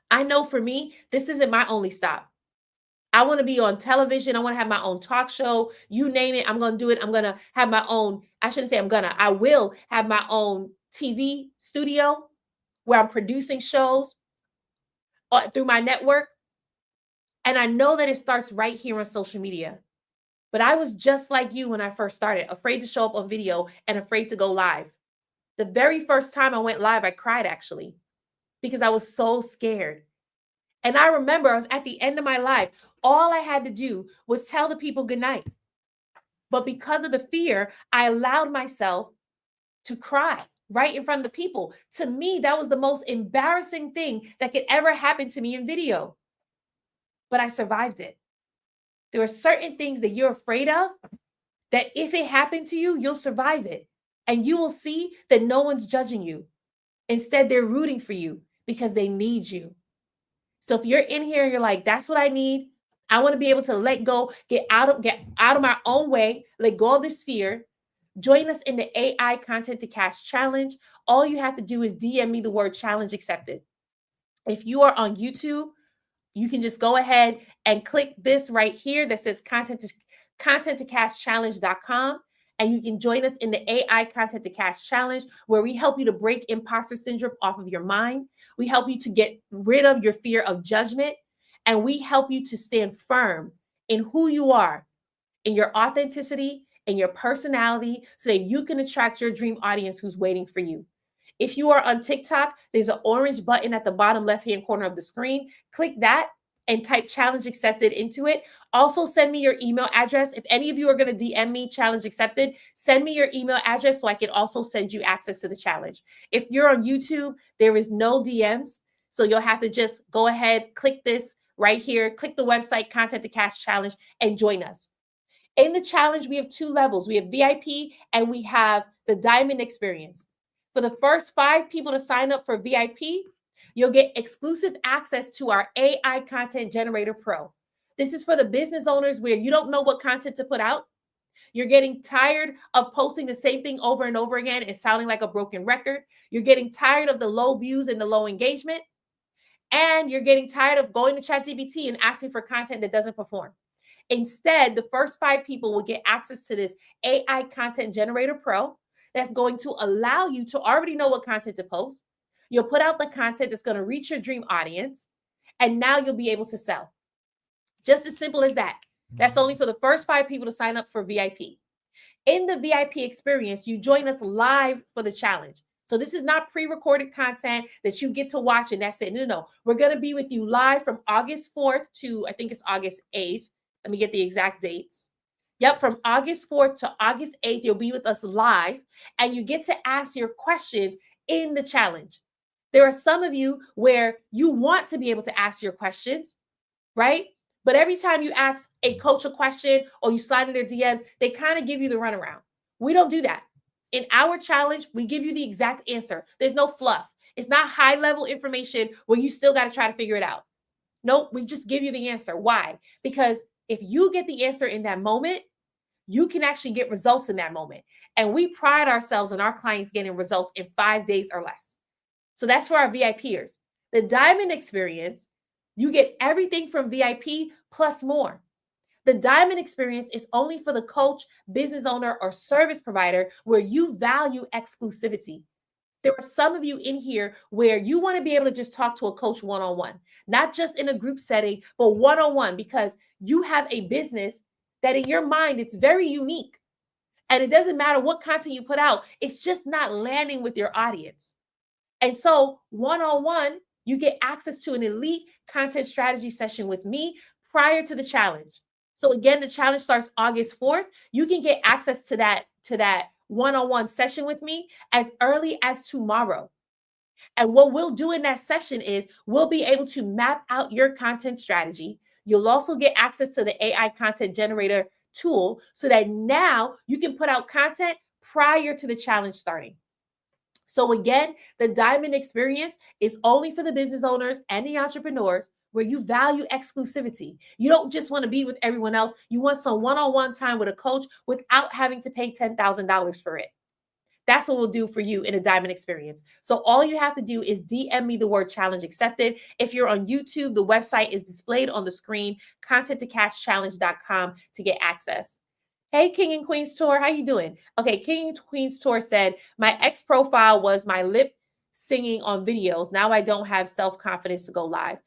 I know for me, this isn't my only stop. I want to be on television. I want to have my own talk show. You name it, I'm going to do it. I'm going to have my own, I shouldn't say I will have my own TV studio where I'm producing shows through my network. And I know that it starts right here on social media. But I was just like you when I first started, afraid to show up on video and afraid to go live. The very first time I went live, I cried actually. because I was so scared. And I remember I was at the end of my life. All I had to do was tell the people good night. But because of the fear, I allowed myself to cry right in front of the people. To me, that was the most embarrassing thing that could ever happen to me in video. But I survived it. There are certain things that you're afraid of that if it happened to you, you'll survive it. And you will see that no one's judging you. Instead, they're rooting for you because they need you. So if you're in here, you're like, that's what I need. I want to be able to let go, get out of my own way, let go of this fear. Join us in the AI Content to Cash Challenge. All you have to do is DM me the word challenge accepted. If you are on YouTube, you can just go ahead and click this right here that says content2cashchallenge.com. And you can join us in the AI Content to Cash Challenge, where we help you to break imposter syndrome off of your mind. We help you to get rid of your fear of judgment. And we help you to stand firm in who you are, in your authenticity, in your personality, so that you can attract your dream audience who's waiting for you. If you are on TikTok, there's an orange button at the bottom left-hand corner of the screen. Click that and type challenge accepted into it. Also, send me your email address. If any of you are going to DM me challenge accepted, send me your email address so I can also send you access to the challenge. If you're on YouTube, there is no DMs. So you'll have to just go ahead, click this right here, click the website Content to Cash Challenge and join us. In the challenge, we have two levels. We have VIP and we have the Diamond Experience. For the first 5 people to sign up for VIP, you'll get exclusive access to our AI Content Generator Pro. This is for the business owners where you don't know what content to put out. You're getting tired of posting the same thing over and over again and sounding like a broken record. You're getting tired of the low views and the low engagement. And you're getting tired of going to ChatGPT and asking for content that doesn't perform. Instead, the first 5 people will get access to this AI Content Generator Pro that's going to allow you to already know what content to post. You'll put out the content that's going to reach your dream audience, and now you'll be able to sell. Just as simple as that. That's only for the first 5 people to sign up for VIP. In the VIP experience, you join us live for the challenge. So this is not pre-recorded content that you get to watch and that's it. No. We're going to be with you live from August 4th to, I think it's August 8th. Let me get the exact dates. Yep, from August 4th to August 8th, you'll be with us live and you get to ask your questions in the challenge. There are some of you where you want to be able to ask your questions, right? But every time you ask a coach a question or you slide in their DMs, they kind of give you the runaround. We don't do that. In our challenge, we give you the exact answer. There's no fluff. It's not high-level information where you still got to try to figure it out. Nope, we just give you the answer. Why? Because if you get the answer in that moment, you can actually get results in that moment. And we pride ourselves on our clients getting results in 5 days or less. So that's for our VIPers. The Diamond Experience, you get everything from VIP plus more. The Diamond Experience is only for the coach, business owner, or service provider where you value exclusivity. There are some of you in here where you want to be able to just talk to a coach one-on-one, not just in a group setting, but one-on-one, because you have a business that in your mind, it's very unique. And it doesn't matter what content you put out, it's just not landing with your audience. And so one-on-one, you get access to an elite content strategy session with me prior to the challenge. So again, the challenge starts August 4th. You can get access to that one-on-one session with me as early as tomorrow. And what we'll do in that session is we'll be able to map out your content strategy. You'll also get access to the AI Content Generator tool so that now you can put out content prior to the challenge starting. So again, the Diamond Experience is only for the business owners and the entrepreneurs where you value exclusivity. You don't just want to be with everyone else. You want some one-on-one time with a coach without having to pay $10,000 for it. That's what we'll do for you in a Diamond Experience. So all you have to do is DM me the word challenge accepted. If you're on YouTube, the website is displayed on the screen, content2cashchallenge.com to get access. Hey, King and Queens Tour, how you doing? Okay, King and Queens Tour said, my ex profile was my lip singing on videos. Now I don't have self-confidence to go live.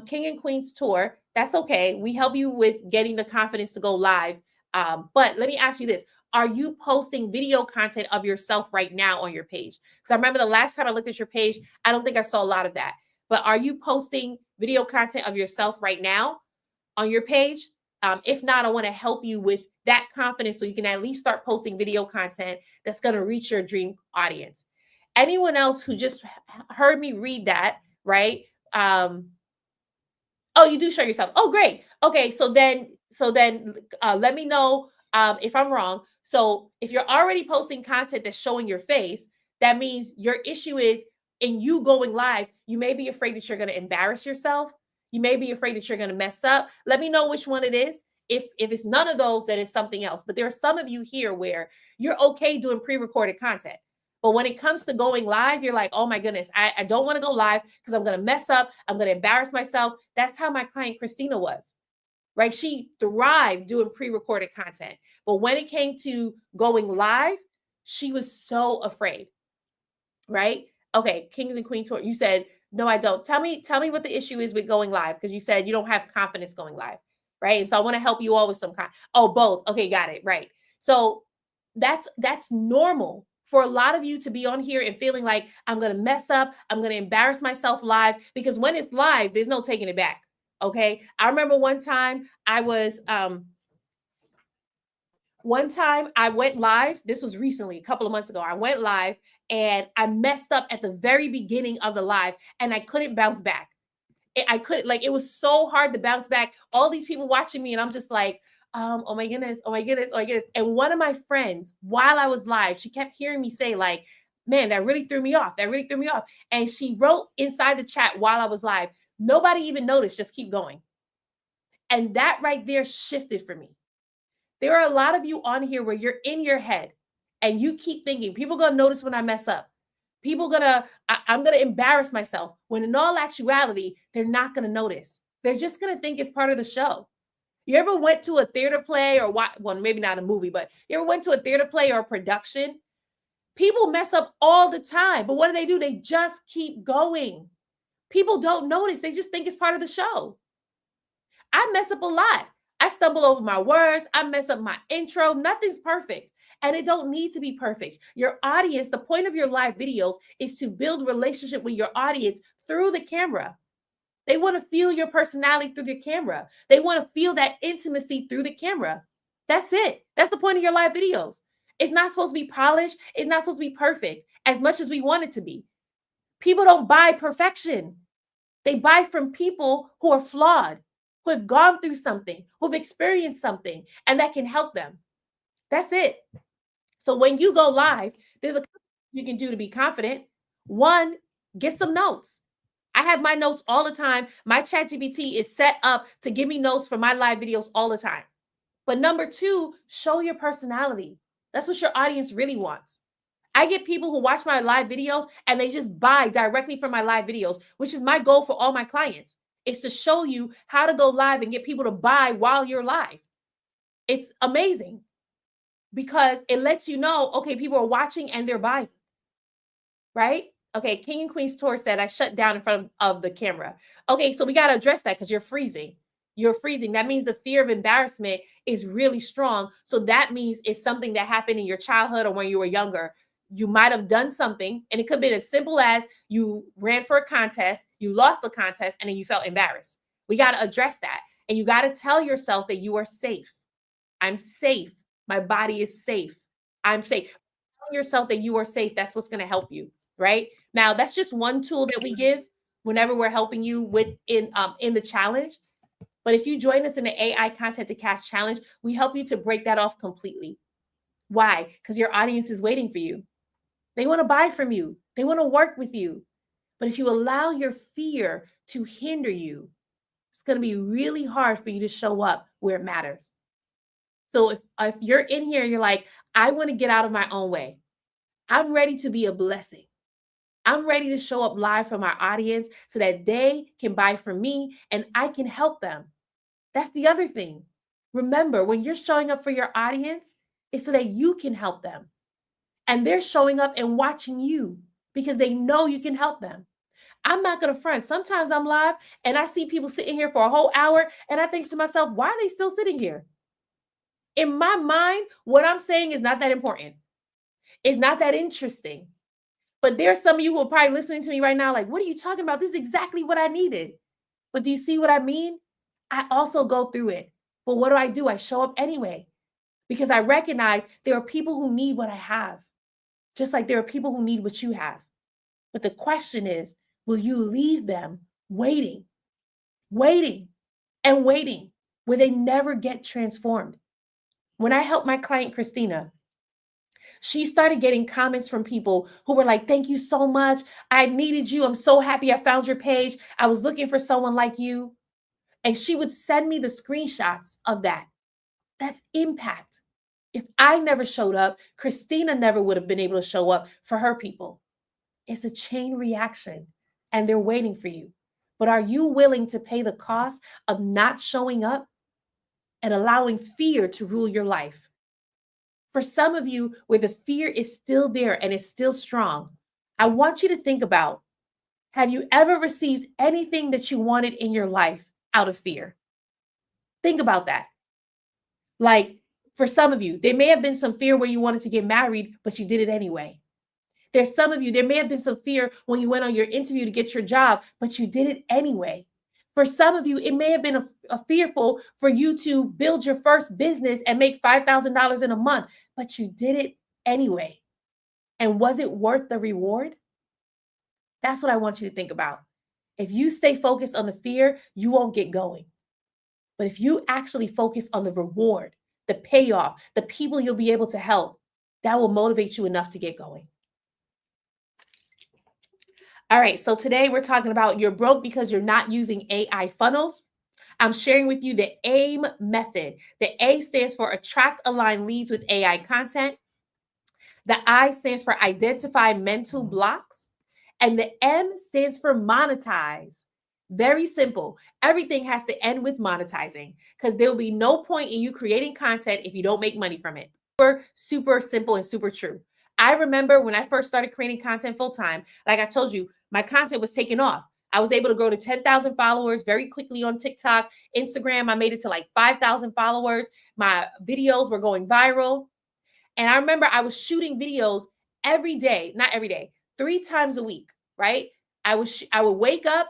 King and Queens Tour, that's okay. We help you with getting the confidence to go live. But let me ask you this. Are you posting video content of yourself right now on your page? Because I remember the last time I looked at your page, I don't think I saw a lot of that. But are you posting video content of yourself right now on your page? If not, I want to help you with that confidence so you can at least start posting video content that's going to reach your dream audience. Anyone else who just heard me read that, right? Oh, you do show yourself. Oh, great. Okay, so then let me know if I'm wrong. So if you're already posting content that's showing your face, that means your issue is in you going live. You may be afraid that you're going to embarrass yourself. You may be afraid that you're going to mess up. Let me know which one it is. If it's none of those, then it's something else. But there are some of you here where you're okay doing pre-recorded content. But when it comes to going live, you're like, oh my goodness, I don't want to go live because I'm going to mess up. I'm going to embarrass myself. That's how my client Christina was, right? She thrived doing pre-recorded content. But when it came to going live, she was so afraid, right? Okay, Kings and Queens tour. You said, no, I don't. Tell me what the issue is with going live, because you said you don't have confidence going live, right? And so I want to help you all with some kind. Oh, both. Okay, got it. Right. So that's normal for a lot of you to be on here and feeling like I'm going to mess up, I'm going to embarrass myself live, because when it's live, there's no taking it back. Okay? I remember one time I went live. This was recently, a couple of months ago. I went live and I messed up at the very beginning of the live and I couldn't bounce back. I couldn't, like, it was so hard to bounce back. All these people watching me, and I'm just like, oh my goodness, oh my goodness, oh my goodness. And one of my friends, while I was live, she kept hearing me say, like, man, that really threw me off. That really threw me off. And she wrote inside the chat while I was live, nobody even noticed, just keep going. And that right there shifted for me. There are a lot of you on here where you're in your head and you keep thinking, people gonna notice when I mess up. I'm gonna embarrass myself. When in all actuality, they're not gonna notice. They're just gonna think it's part of the show. You ever went to a theater play or what? Well, maybe not a movie, but you ever went to a theater play or a production? People mess up all the time, but what do? They just keep going. People don't notice. They just think it's part of the show. I mess up a lot. I stumble over my words. I mess up my intro. Nothing's perfect. And it don't need to be perfect. Your audience, the point of your live videos is to build relationship with your audience through the camera. They want to feel your personality through the camera. They want to feel that intimacy through the camera. That's it. That's the point of your live videos. It's not supposed to be polished. It's not supposed to be perfect as much as we want it to be. People don't buy perfection. They buy from people who are flawed, who have gone through something, who have experienced something, and that can help them. That's it. So when you go live, there's a couple you can do to be confident. One, get some notes. I have my notes all the time. My ChatGPT is set up to give me notes for my live videos all the time. But number two, show your personality. That's what your audience really wants. I get people who watch my live videos and they just buy directly from my live videos, which is my goal for all my clients, is to show you how to go live and get people to buy while you're live. It's amazing because it lets you know, okay, people are watching and they're buying, right? Okay, King and Queen's Tour said I shut down in front of the camera. Okay, so we got to address that because you're freezing. You're freezing. That means the fear of embarrassment is really strong. So that means it's something that happened in your childhood or when you were younger. You might have done something, and it could be as simple as you ran for a contest, you lost the contest, and then you felt embarrassed. We got to address that. And you got to tell yourself that you are safe. I'm safe. My body is safe. I'm safe. Tell yourself that you are safe. That's what's going to help you, right? Now, that's just one tool that we give whenever we're helping you with in the challenge. But if you join us in the AI Content to Cash Challenge, we help you to break that off completely. Why? Because your audience is waiting for you. They want to buy from you. They want to work with you. But if you allow your fear to hinder you, it's going to be really hard for you to show up where it matters. So if you're in here and you're like, I want to get out of my own way. I'm ready to be a blessing. I'm ready to show up live for my audience so that they can buy from me and I can help them. That's the other thing. Remember, when you're showing up for your audience, it's so that you can help them. And they're showing up and watching you because they know you can help them. I'm not going to front. Sometimes I'm live and I see people sitting here for a whole hour and I think to myself, why are they still sitting here? In my mind, what I'm saying is not that important. It's not that interesting. But there's some of you who are probably listening to me right now, like, what are you talking about? This is exactly what I needed. But do you see what I mean? I also go through it. But what do? I show up anyway because I recognize there are people who need what I have, just like there are people who need what you have. But the question is, will you leave them waiting, waiting, and waiting where they never get transformed? When I helped my client, Christina, she started getting comments from people who were like, thank you so much. I needed you. I'm so happy I found your page. I was looking for someone like you. And she would send me the screenshots of that. That's impact. If I never showed up, Christina never would have been able to show up for her people. It's a chain reaction and they're waiting for you. But are you willing to pay the cost of not showing up and allowing fear to rule your life? For some of you, where the fear is still there and is still strong, I want you to think about, have you ever received anything that you wanted in your life out of fear? Think about that. Like, for some of you, there may have been some fear where you wanted to get married, but you did it anyway. There's some of you, there may have been some fear when you went on your interview to get your job, but you did it anyway. For some of you, it may have been a fearful for you to build your first business and make $5,000 in a month, but you did it anyway. And was it worth the reward? That's what I want you to think about. If you stay focused on the fear, you won't get going. But if you actually focus on the reward, the payoff, the people you'll be able to help, that will motivate you enough to get going. All right, so today we're talking about you're broke because you're not using AI funnels. I'm sharing with you the AIM method. The A stands for attract, align leads with AI content. The I stands for identify mental blocks. And the M stands for monetize. Very simple. Everything has to end with monetizing because there will be no point in you creating content if you don't make money from it. Super, super simple and super true. I remember when I first started creating content full time, like I told you, my content was taking off. I was able to grow to 10,000 followers very quickly on TikTok. Instagram, I made it to like 5,000 followers. My videos were going viral. And I remember I was shooting videos every day, not every day, 3 times a week, right? I would wake up,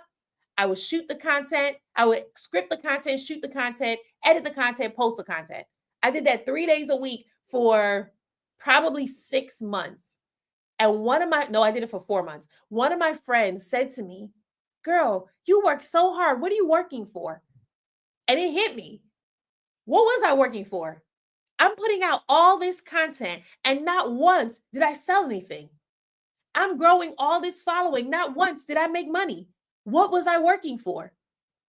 I would shoot the content, I would script the content, shoot the content, edit the content, post the content. I did that 3 days a week for probably 6 months. And I did it for 4 months. One of my friends said to me, girl, you work so hard. What are you working for? And it hit me. What was I working for? I'm putting out all this content and not once did I sell anything. I'm growing all this following. Not once did I make money. What was I working for?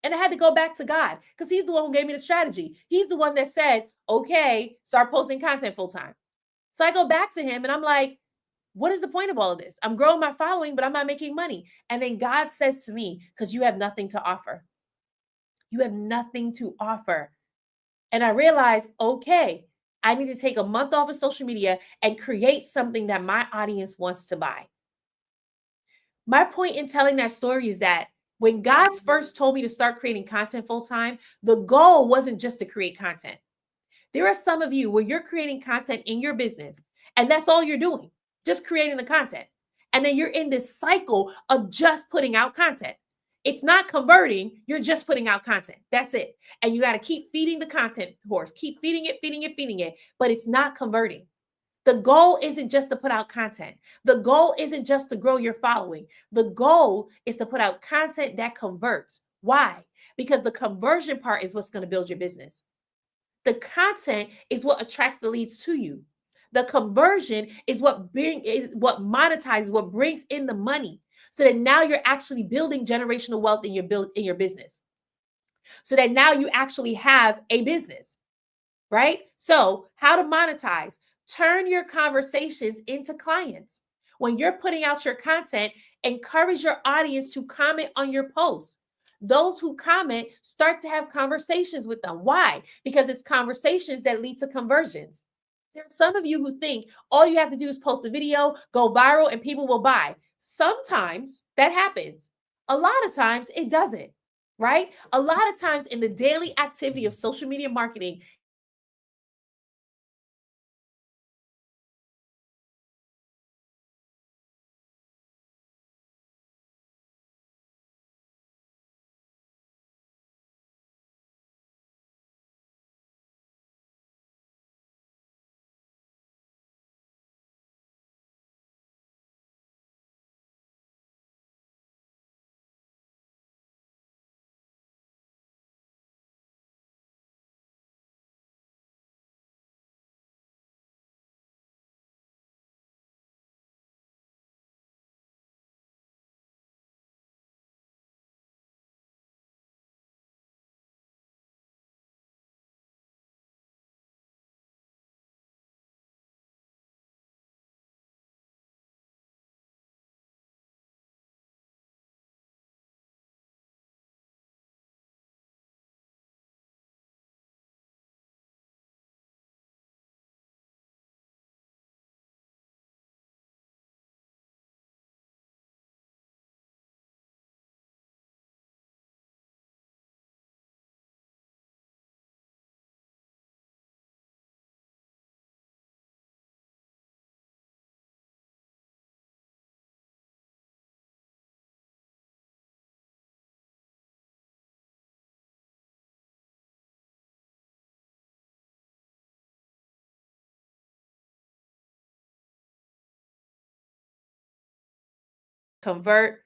And I had to go back to God because he's the one who gave me the strategy. He's the one that said, okay, start posting content full time. So I go back to him and I'm like, what is the point of all of this? I'm growing my following, but I'm not making money. And then God says to me, because you have nothing to offer. You have nothing to offer. And I realized, okay, I need to take a month off of social media and create something that my audience wants to buy. My point in telling that story is that when God first told me to start creating content full time, the goal wasn't just to create content. There are some of you where you're creating content in your business, and that's all you're doing, just creating the content. And then you're in this cycle of just putting out content. It's not converting, you're just putting out content. That's it. And you got to keep feeding the content horse, keep feeding it, feeding it, feeding it, but it's not converting. The goal isn't just to put out content. The goal isn't just to grow your following. The goal is to put out content that converts. Why? Because the conversion part is what's going to build your business. The content is what attracts the leads to you. The conversion is what monetizes, what brings in the money. So that now you're actually building generational wealth in your business. So that now you actually have a business, right? So how to monetize? Turn your conversations into clients. When you're putting out your content, encourage your audience to comment on your posts. Those who comment start to have conversations with them. Why? Because it's conversations that lead to conversions. There are some of you who think all you have to do is post a video, go viral, and people will buy. Sometimes that happens. A lot of times it doesn't, right? A lot of times in the daily activity of social media marketing, convert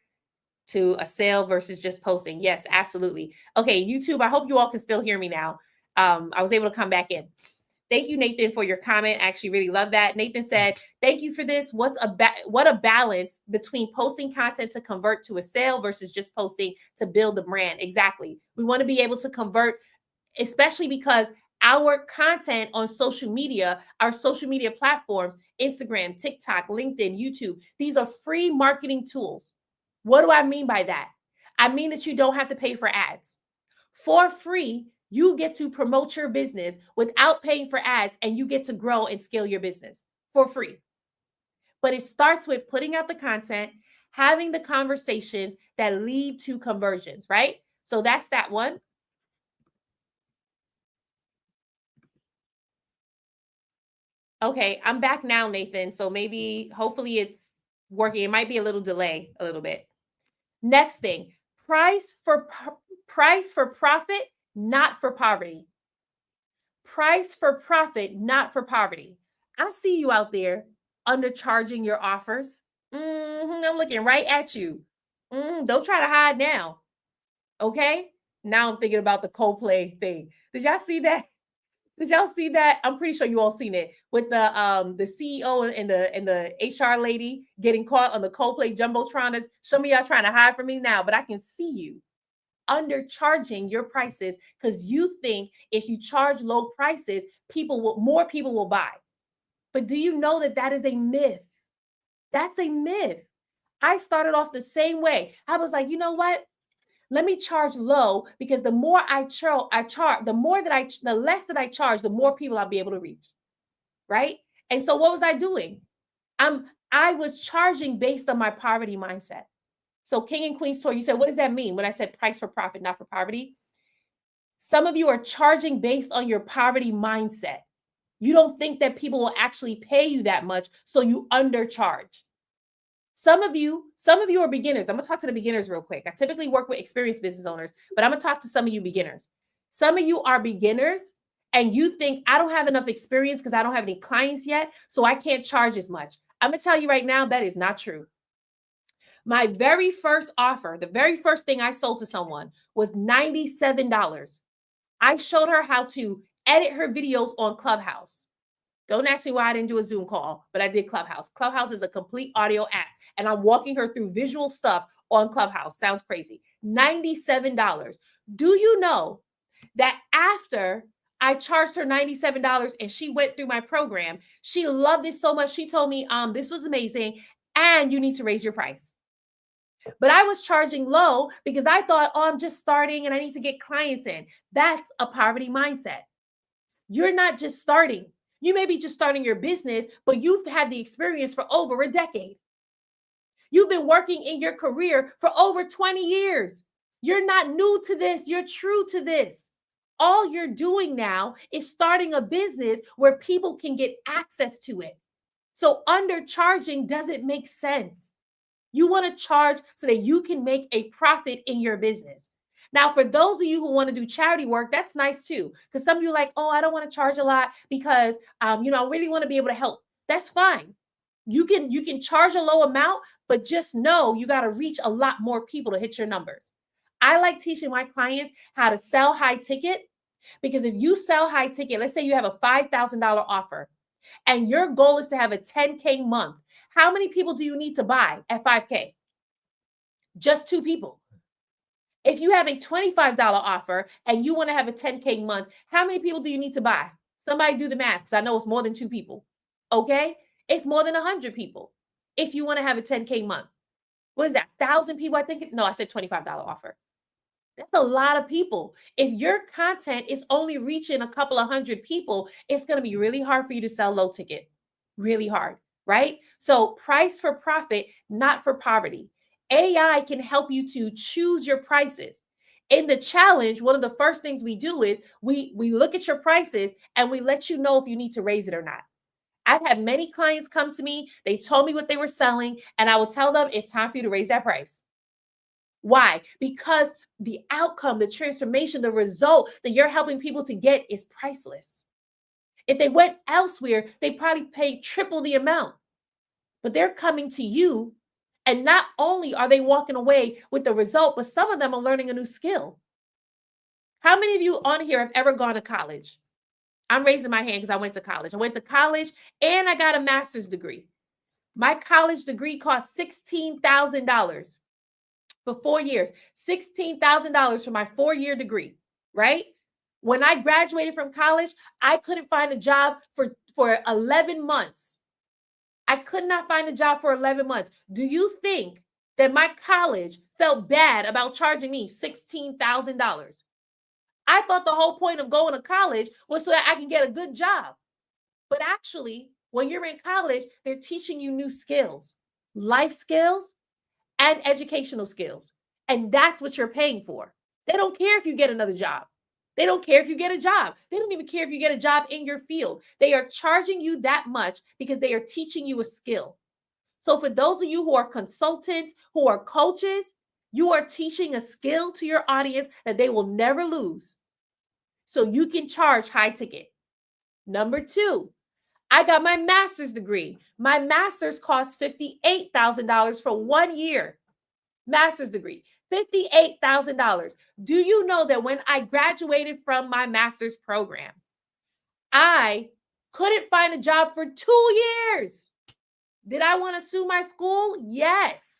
to a sale versus just posting. Yes, absolutely. Okay, YouTube, I hope you all can still hear me now. I was able to come back in. Thank you, Nathan, for your comment. I actually really love that. Nathan said, "Thank you for this. What a balance between posting content to convert to a sale versus just posting to build the brand." Exactly. We want to be able to convert, especially because our content on social media, our social media platforms, Instagram, TikTok, LinkedIn, YouTube, these are free marketing tools. What do I mean by that? I mean that you don't have to pay for ads. For free, you get to promote your business without paying for ads, and you get to grow and scale your business for free. But it starts with putting out the content, having the conversations that lead to conversions, right? So that's that one. Okay, I'm back now, Nathan. So maybe, hopefully, it's working. It might be a little delay, a little bit. Next thing, price for profit, not for poverty. Price for profit, not for poverty. I see you out there undercharging your offers. I'm looking right at you. Don't try to hide now. Okay. Now I'm thinking about the Coldplay thing. Did y'all see that? Did y'all see that? I'm pretty sure you all seen it with the CEO and the HR lady getting caught on the Coldplay jumbotroners. Some of y'all trying to hide from me now, but I can see you undercharging your prices because you think if you charge low prices, more people will buy. But do you know that that is a myth? That's a myth. I started off the same way. I was like, you know what? Let me charge low because the more I charge, the less that I charge, the more people I'll be able to reach, right? And so what was I doing? I was charging based on my poverty mindset. So King and Queen's Tour, you said, what does that mean when I said price for profit, not for poverty? Some of you are charging based on your poverty mindset. You don't think that people will actually pay you that much, so you undercharge. Some of you are beginners. I'm gonna talk to the beginners real quick. I typically work with experienced business owners, but I'm gonna talk to some of you beginners. Some of you are beginners and you think I don't have enough experience because I don't have any clients yet, so I can't charge as much. I'm gonna tell you right now, that is not true. My very first offer, the very first thing I sold to someone was $97. I showed her how to edit her videos on Clubhouse. Don't ask me why I didn't do a Zoom call, but I did Clubhouse. Clubhouse is a complete audio app, and I'm walking her through visual stuff on Clubhouse. Sounds crazy. $97. Do you know that after I charged her $97 and she went through my program, she loved it so much. She told me, this was amazing, and you need to raise your price. But I was charging low because I thought, oh, I'm just starting and I need to get clients in. That's a poverty mindset. You're not just starting. You may be just starting your business, but you've had the experience for over a decade. You've been working in your career for over 20 years. You're not new to this. You're true to this. All you're doing now is starting a business where people can get access to it. So undercharging doesn't make sense. You want to charge so that you can make a profit in your business. Now, for those of you who want to do charity work, that's nice too. Because some of you are like, oh, I don't want to charge a lot because I really want to be able to help. That's fine. You can charge a low amount, but just know you got to reach a lot more people to hit your numbers. I like teaching my clients how to sell high ticket because if you sell high ticket, let's say you have a $5,000 offer and your goal is to have a 10K month. How many people do you need to buy at 5K? Just 2 people. If you have a $25 offer and you want to have a 10K month, how many people do you need to buy? Somebody do the math because I know it's more than 2 people. Okay? It's more than 100 people if you want to have a 10K month. What is that? 1,000 people? I think. No, I said $25 offer. That's a lot of people. If your content is only reaching a couple of hundred people, it's going to be really hard for you to sell low ticket. Really hard, right? So price for profit, not for poverty. AI can help you to choose your prices. In the challenge, one of the first things we do is we look at your prices and we let you know if you need to raise it or not. I've had many clients come to me, they told me what they were selling, and I will tell them it's time for you to raise that price. Why? Because the outcome, the transformation, the result that you're helping people to get is priceless. If they went elsewhere, they probably paid triple the amount. But they're coming to you And not only are they walking away with the result, but some of them are learning a new skill. How many of you on here have ever gone to college? I'm raising my hand because I went to college. I went to college and I got a master's degree. My college degree cost $16,000 for 4 years. $16,000 for my 4-year degree, right? When I graduated from college, I couldn't find a job for 11 months. I could not find a job for 11 months. Do you think that my college felt bad about charging me $16,000? I thought the whole point of going to college was so that I can get a good job. But actually, when you're in college, they're teaching you new skills, life skills, and educational skills. And that's what you're paying for. They don't care if you get another job. They don't care if you get a job. They don't even care if you get a job in your field. They are charging you that much because they are teaching you a skill. So for those of you who are consultants, who are coaches, you are teaching a skill to your audience that they will never lose. So you can charge high ticket. Number 2, I got my master's degree. My master's cost $58,000 for 1 year. Master's degree, $58,000. Do you know that when I graduated from my master's program, I couldn't find a job for 2 years? Did I want to sue my school? Yes.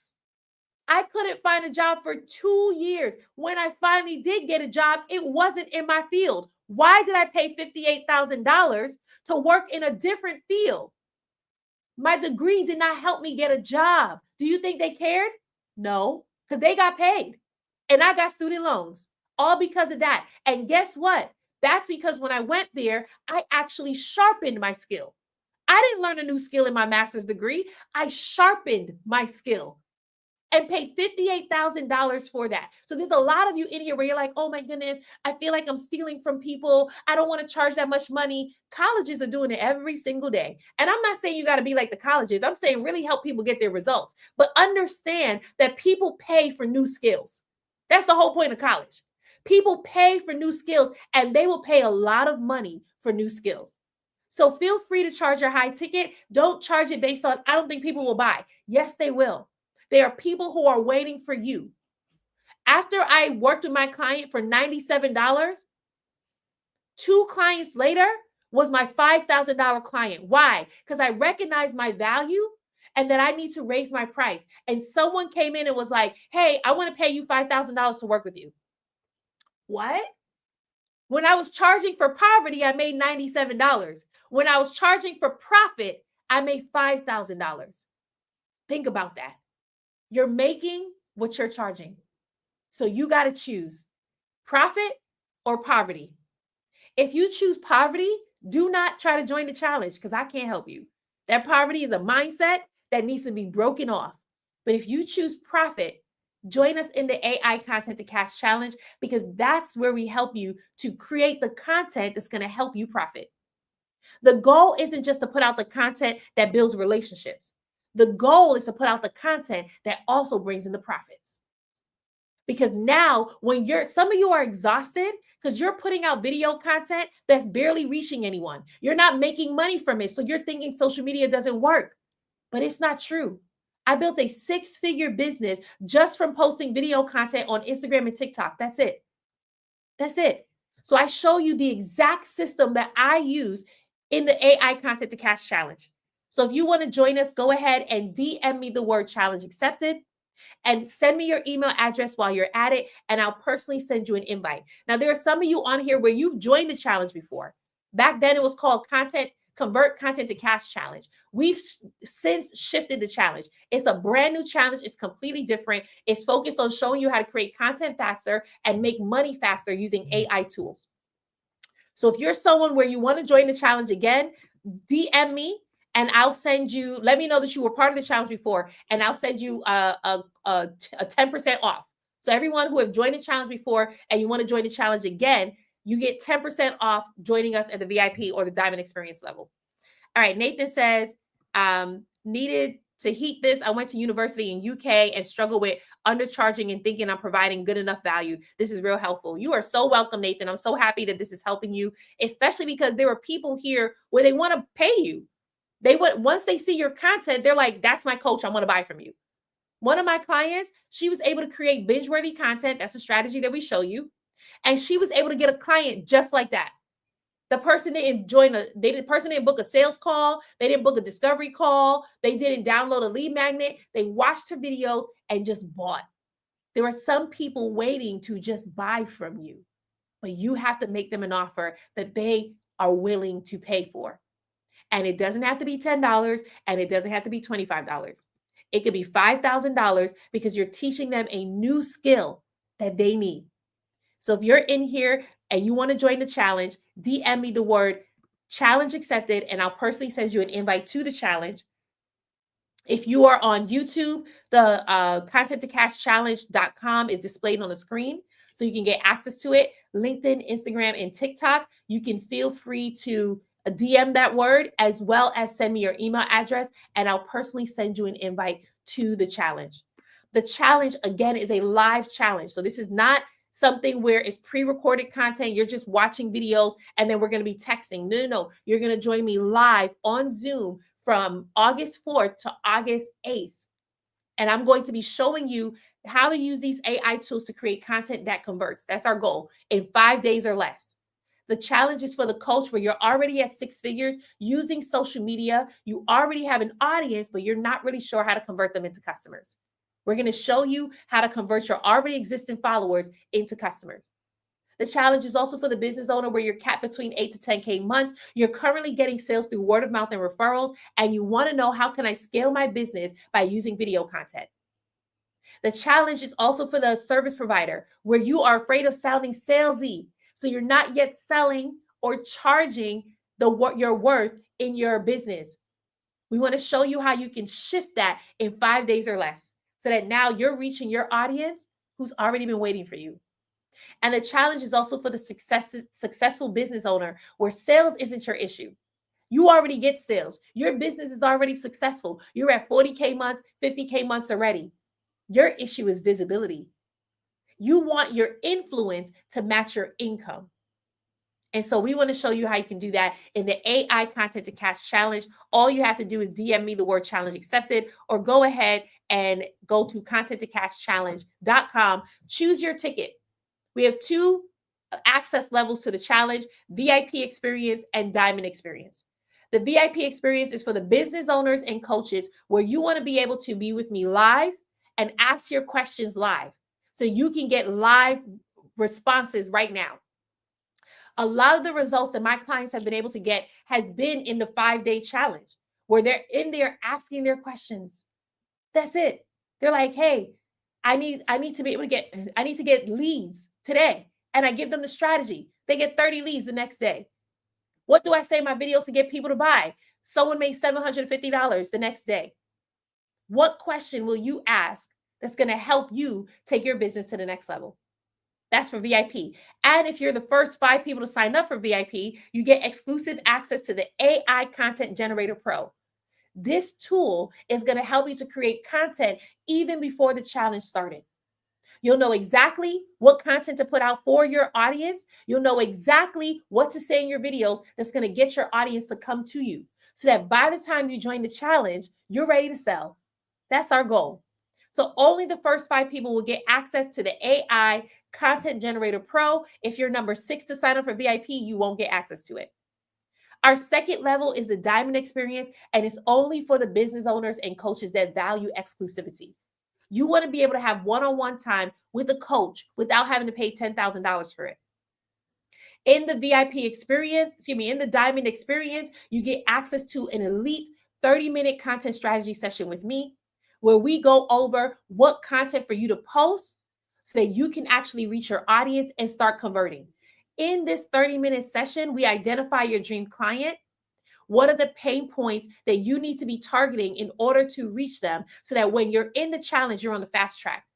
I couldn't find a job for 2 years. When I finally did get a job, it wasn't in my field. Why did I pay $58,000 to work in a different field? My degree did not help me get a job. Do you think they cared? No, because they got paid. And I got student loans, all because of that. And guess what? That's because when I went there, I actually sharpened my skill. I didn't learn a new skill in my master's degree. I sharpened my skill and paid $58,000 for that. So there's a lot of you in here where you're like, oh my goodness, I feel like I'm stealing from people. I don't want to charge that much money. Colleges are doing it every single day. And I'm not saying you got to be like the colleges. I'm saying really help people get their results. But understand that people pay for new skills. That's the whole point of college. People pay for new skills and they will pay a lot of money for new skills. So feel free to charge your high ticket. Don't charge it based on, I don't think people will buy. Yes, they will. There are people who are waiting for you. After I worked with my client for $97, 2 clients later was my $5,000 client. Why? Because I recognized my value and that I need to raise my price. And someone came in and was like, hey, I want to pay you $5,000 to work with you. What? When I was charging for poverty, I made $97. When I was charging for profit, I made $5,000. Think about that. You're making what you're charging. So you got to choose profit or poverty. If you choose poverty, do not try to join the challenge because I can't help you. That poverty is a mindset that needs to be broken off. But if you choose profit, join us in the AI Content to Cash Challenge because that's where we help you to create the content that's going to help you profit. The goal isn't just to put out the content that builds relationships. The goal is to put out the content that also brings in the profits. Because now when some of you are exhausted because you're putting out video content that's barely reaching anyone. You're not making money from it. So you're thinking social media doesn't work, but it's not true. I built a 6-figure business just from posting video content on Instagram and TikTok. That's it. That's it. So I show you the exact system that I use in the AI Content to Cash Challenge. So if you want to join us, go ahead and DM me the word challenge accepted and send me your email address while you're at it, and I'll personally send you an invite. Now, there are some of you on here where you've joined the challenge before. Back then, it was called Convert Content to Cash Challenge. We've since shifted the challenge. It's a brand new challenge. It's completely different. It's focused on showing you how to create content faster and make money faster using AI tools. So if you're someone where you want to join the challenge again, DM me and I'll send you, let me know that you were part of the challenge before, and I'll send you a 10% off. So everyone who have joined the challenge before and you want to join the challenge again, you get 10% off joining us at the VIP or the Diamond Experience level. All right, Nathan says, needed to heat this. I went to university in UK and struggle with undercharging and thinking I'm providing good enough value. This is real helpful. You are so welcome, Nathan. I'm so happy that this is helping you, especially because there are people here where they want to pay you. They would, once they see your content, they're like, that's my coach. I want to buy from you. One of my clients, she was able to create binge-worthy content. That's a strategy that we show you. And she was able to get a client just like that. The person didn't the person didn't book a sales call, they didn't book a discovery call, they didn't download a lead magnet, they watched her videos and just bought. There are some people waiting to just buy from you, but you have to make them an offer that they are willing to pay for. And it doesn't have to be $10 and it doesn't have to be $25. It could be $5,000 because you're teaching them a new skill that they need. So if you're in here and you want to join the challenge, DM me the word challenge accepted, and I'll personally send you an invite to the challenge. If you are on YouTube, the content2cashchallenge.com is displayed on the screen, so you can get access to it. LinkedIn, Instagram, and TikTok, you can feel free to DM that word as well as send me your email address, and I'll personally send you an invite to the challenge. The challenge, again, is a live challenge. So this is not something where it's pre-recorded content. You're just watching videos and then we're going to be texting. No. You're going to join me live on Zoom from August 4th to August 8th. And I'm going to be showing you how to use these AI tools to create content that converts. That's our goal in 5 days or less. The challenge is for the coach where you're already at 6 figures using social media. You already have an audience, but you're not really sure how to convert them into customers. We're going to show you how to convert your already existing followers into customers. The challenge is also for the business owner where you're capped between 8 to 10K months. You're currently getting sales through word of mouth and referrals, and you want to know how can I scale my business by using video content. The challenge is also for the service provider where you are afraid of sounding salesy. So you're not yet selling or charging your worth in your business. We want to show you how you can shift that in 5 days or less so that now you're reaching your audience who's already been waiting for you. And the challenge is also for the successful business owner where sales isn't your issue. You already get sales. Your business is already successful. You're at 40K months, 50K months already. Your issue is visibility. You want your influence to match your income. And so we want to show you how you can do that in the AI Content to Cash Challenge. All you have to do is DM me the word challenge accepted, or go ahead and go to content2cashchallenge.com. Choose your ticket. We have 2 access levels to the challenge: VIP experience and diamond experience. The VIP experience is for the business owners and coaches where you want to be able to be with me live and ask your questions live so you can get live responses right now. A lot of the results that my clients have been able to get has been in the 5-day challenge where they're in there asking their questions. That's it. They're like, hey, I need to get leads today. And I give them the strategy. They get 30 leads the next day. What do I say in my videos to get people to buy? Someone made $750 the next day. What question will you ask that's going to help you take your business to the next level? That's for VIP. And if you're the first 5 people to sign up for VIP, you get exclusive access to the AI Content Generator Pro. This tool is going to help you to create content even before the challenge started. You'll know exactly what content to put out for your audience. You'll know exactly what to say in your videos that's going to get your audience to come to you so that by the time you join the challenge, you're ready to sell. That's our goal. So only the first 5 people will get access to the AI Content Generator Pro. If you're number 6 to sign up for VIP, you won't get access to it. Our second level is the diamond experience, and it's only for the business owners and coaches that value exclusivity. You want to be able to have one-on-one time with a coach without having to pay $10,000 for it. In the VIP experience, in the diamond experience, you get access to an elite 30-minute content strategy session with me where we go over what content for you to post so that you can actually reach your audience and start converting. In this 30-minute session, we identify your dream client. What are the pain points that you need to be targeting in order to reach them so that when you're in the challenge, you're on the fast track?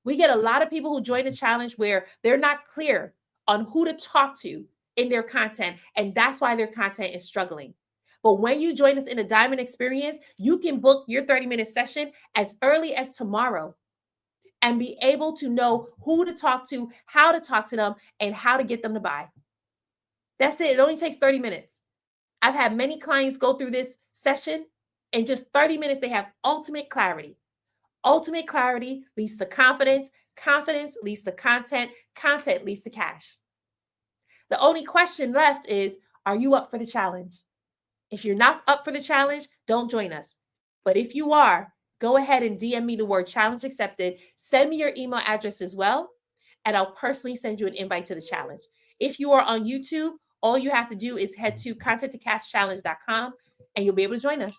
We get a lot of people who join the challenge where they're not clear on who to talk to in their content, and that's why their content is struggling. But when you join us in a diamond experience, you can book your 30-minute session as early as tomorrow and be able to know who to talk to, how to talk to them, and how to get them to buy. That's it. It only takes 30 minutes. I've had many clients go through this session in just 30 minutes. They have ultimate clarity, Ultimate clarity leads to confidence. Confidence leads to content. Content leads to cash. The only question left is, are you up for the challenge? If you're not up for the challenge, don't join us. But if you are, go ahead and DM me the word challenge accepted. Send me your email address as well, and I'll personally send you an invite to the challenge. If you are on YouTube, all you have to do is head to contenttocashchallenge.com and you'll be able to join us.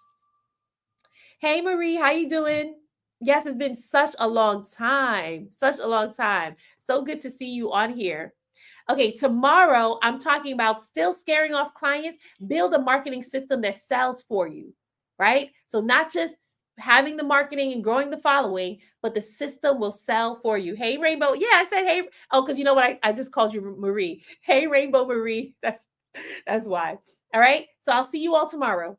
Hey Marie, how you doing? Yes, it's been such a long time. Such a long time. So good to see you on here. Okay, tomorrow I'm talking about still scaring off clients, build a marketing system that sells for you, right? So not just having the marketing and growing the following, but the system will sell for you. Hey, Rainbow. Yeah, I said, hey. Oh, because you know what? I just called you Marie. Hey, Rainbow Marie. That's why. All right. So I'll see you all tomorrow.